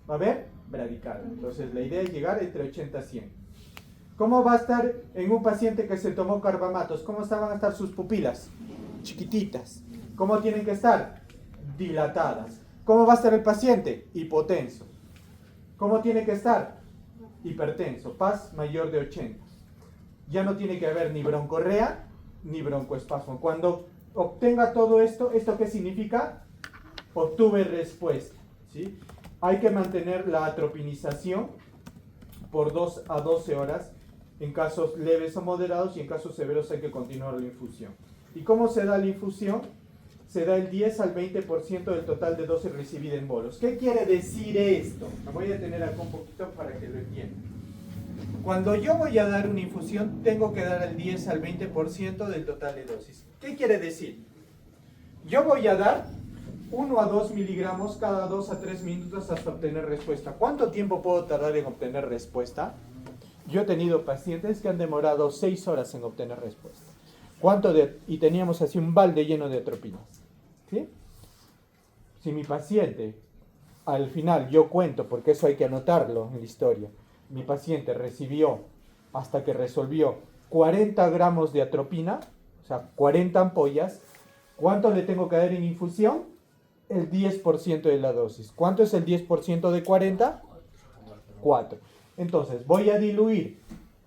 ¿Va a haber? Bradicardia. Entonces la idea es llegar entre 80 a 100. ¿Cómo va a estar en un paciente que se tomó carbamatos? ¿Cómo van a estar sus pupilas? Chiquititas. ¿Cómo tienen que estar? Dilatadas. ¿Cómo va a estar el paciente? Hipotenso. ¿Cómo tiene que estar? Hipertenso. PAS mayor de 80. Ya no tiene que haber ni broncorrea ni broncoespasmo. Cuando obtenga todo esto, ¿esto qué significa? Obtuve respuesta, ¿sí? Hay que mantener la atropinización por 2 a 12 horas en casos leves o moderados, y en casos severos hay que continuar la infusión. ¿Y cómo se da la infusión? Se da el 10 al 20% del total de dosis recibida en bolos. ¿Qué quiere decir esto? Me voy a tener acá un poquito para que lo entiendan. Cuando yo voy a dar una infusión, tengo que dar el 10 al 20% del total de dosis. ¿Qué quiere decir? Yo voy a dar 1 a 2 miligramos cada 2 a 3 minutos hasta obtener respuesta. ¿Cuánto tiempo puedo tardar en obtener respuesta? Yo he tenido pacientes que han demorado 6 horas en obtener respuesta. Y teníamos así un balde lleno de atropinas. ¿Sí? Si mi paciente, al final yo cuento, porque eso hay que anotarlo en la historia, mi paciente recibió, hasta que resolvió, 40 gramos de atropina, o sea, 40 ampollas, ¿cuánto le tengo que dar en infusión? El 10% de la dosis. ¿Cuánto es el 10% de 40? 4. Entonces, voy a diluir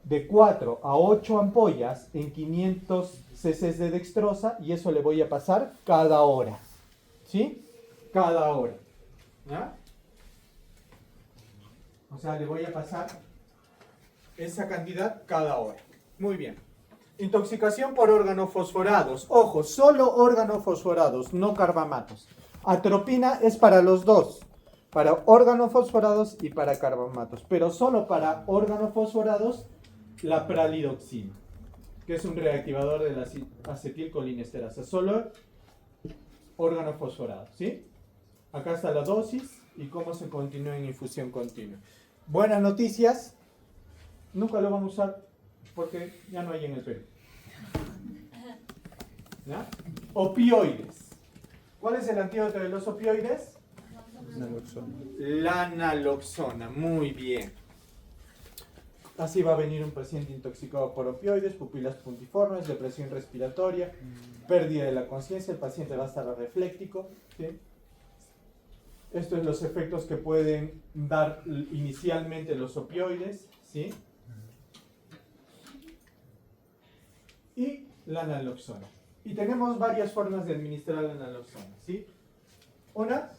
de 4 a 8 ampollas en 500 cc de dextrosa, y eso le voy a pasar cada hora. ¿Sí? Cada hora. ¿Ya? O sea, le voy a pasar esa cantidad cada hora. Muy bien. Intoxicación por organofosforados. Ojo, solo organofosforados, no carbamatos. Atropina es para los dos, para organofosforados y para carbamatos, pero solo para organofosforados la pralidoxina, que es un reactivador de la acetilcolinesterasa, solo organofosforados, ¿sí? Acá está la dosis y cómo se continúa en infusión continua. Buenas noticias, nunca lo vamos a usar porque ya no hay en el Perú. ¿Ya? Opioides. ¿Cuál es el antídoto de los opioides? Naloxona. La naloxona, muy bien. Así va a venir un paciente intoxicado por opioides, pupilas puntiformes, depresión respiratoria, pérdida de la conciencia, el paciente va a estar refléctico, ¿sí? Estos son los efectos que pueden dar inicialmente los opioides, ¿sí? Y la naloxona. Y tenemos varias formas de administrar la naloxona, ¿sí? Una,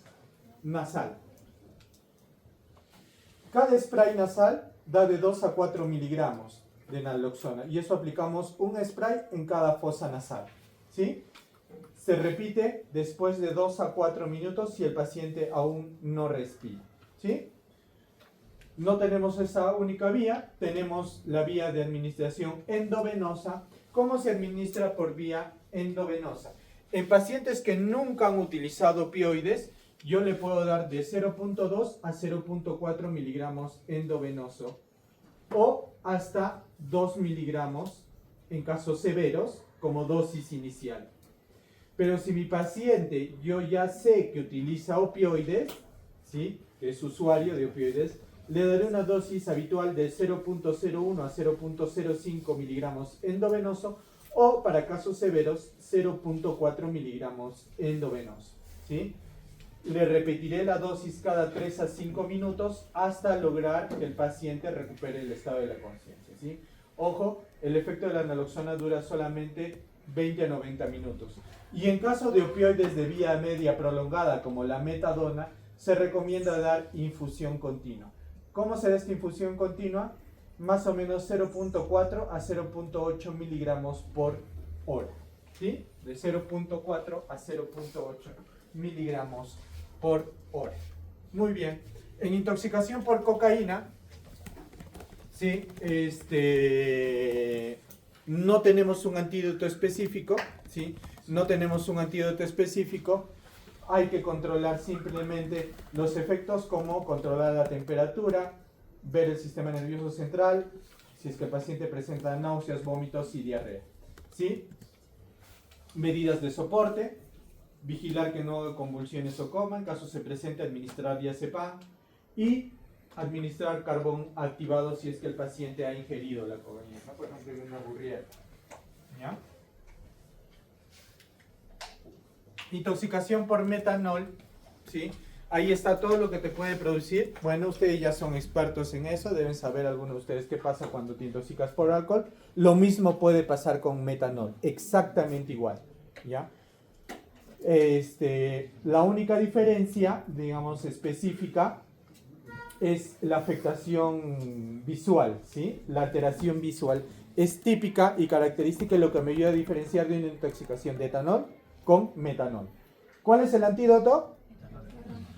nasal. Cada spray nasal da de 2 a 4 miligramos de naloxona, y eso aplicamos un spray en cada fosa nasal, ¿sí? Se repite después de 2 a 4 minutos si el paciente aún no respira, ¿sí? No tenemos esa única vía, tenemos la vía de administración endovenosa. ¿Cómo se administra por vía endovenosa? En pacientes que nunca han utilizado opioides, yo le puedo dar de 0.2 a 0.4 miligramos endovenoso, o hasta 2 miligramos en casos severos como dosis inicial. Pero si mi paciente yo ya sé que utiliza opioides, ¿sí?, que es usuario de opioides, le daré una dosis habitual de 0.01 a 0.05 miligramos endovenoso, o para casos severos 0.4 miligramos endovenoso, ¿sí? Le repetiré la dosis cada 3 a 5 minutos hasta lograr que el paciente recupere el estado de la conciencia, ¿sí? Ojo, el efecto de la naloxona dura solamente 20 a 90 minutos. Y en caso de opioides de vía media prolongada como la metadona, se recomienda dar infusión continua. ¿Cómo se da esta infusión continua? Más o menos 0.4 a 0.8 miligramos por hora, ¿sí? De 0.4 a 0.8 miligramos por hora. Muy bien. En intoxicación por cocaína, ¿sí? No tenemos un antídoto específico, ¿sí? No tenemos un antídoto específico. Hay que controlar simplemente los efectos como controlar la temperatura, ver el sistema nervioso central, si es que el paciente presenta náuseas, vómitos y diarrea, ¿sí? Medidas de soporte, vigilar que no haga convulsiones o coma, en caso se presente administrar diazepam y administrar carbón activado si es que el paciente ha ingerido la cocaína, por ejemplo, en una burriera. ¿Ya? Intoxicación por metanol, ¿sí? Ahí está todo lo que te puede producir. Bueno, ustedes ya son expertos en eso, deben saber algunos de ustedes qué pasa cuando te intoxicas por alcohol. Lo mismo puede pasar con metanol, exactamente igual, ¿ya? La única diferencia, digamos, específica es la afectación visual, ¿sí? La alteración visual es típica y característica y lo que me ayuda a diferenciar de una intoxicación de etanol con metanol. ¿Cuál es el antídoto?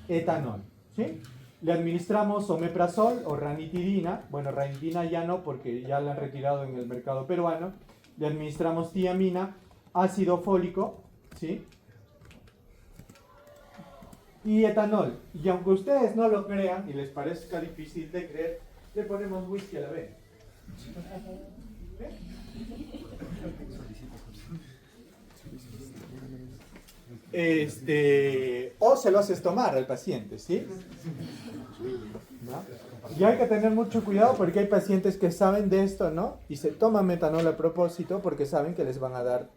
Etanol, ¿sí? Le administramos omeprazol o ranitidina. Bueno, ranitidina ya no porque ya la han retirado en el mercado peruano. Le administramos tiamina, ácido fólico, ¿sí? Y etanol. Y aunque ustedes no lo crean y les parezca difícil de creer, le ponemos whisky a la vez. O se lo haces tomar al paciente, ¿sí? ¿No? Y hay que tener mucho cuidado porque hay pacientes que saben de esto, ¿no? Y se toman metanol a propósito porque saben que les van a dar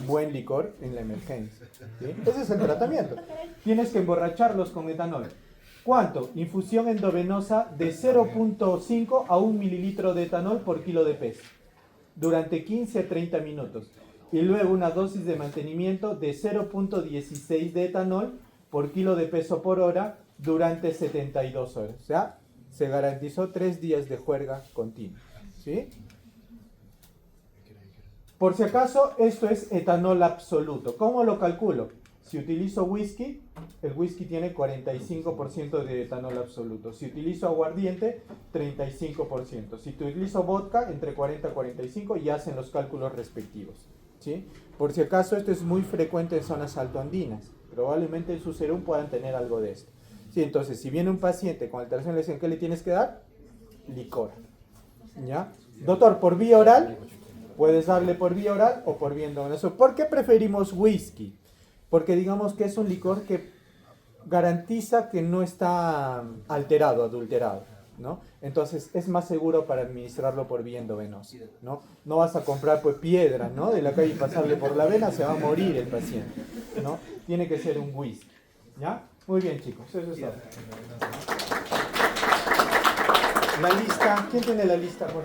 buen licor en la emergencia, ¿sí? Ese es el tratamiento. Tienes que emborracharlos con etanol. ¿Cuánto? Infusión endovenosa de 0.5 a 1 mililitro de etanol por kilo de peso durante 15 a 30 minutos. Y luego una dosis de mantenimiento de 0.16 de etanol por kilo de peso por hora durante 72 horas. O sea, se garantizó 3 días de juerga continua, ¿sí? Por si acaso, esto es etanol absoluto. ¿Cómo lo calculo? Si utilizo whisky, el whisky tiene 45% de etanol absoluto. Si utilizo aguardiente, 35%. Si utilizo vodka, entre 40 y 45 y hacen los cálculos respectivos, ¿sí? Por si acaso, esto es muy frecuente en zonas altoandinas. Probablemente en su serum puedan tener algo de esto. ¿Sí? Entonces, si viene un paciente con alteración, le dicen, ¿qué le tienes que dar? Licor, ¿ya? Doctor, ¿por vía oral? Puedes darle por vía oral o por vía endovenosa. ¿Por qué preferimos whisky? Porque digamos que es un licor que garantiza que no está alterado, adulterado, ¿no? Entonces es más seguro para administrarlo por vía endovenosa, ¿no? No vas a comprar pues piedra, ¿no? De la calle y pasarle por la vena, se va a morir el paciente, ¿no? Tiene que ser un whisky, ¿ya? Muy bien, chicos, eso es todo. La lista, ¿quién tiene la lista? Por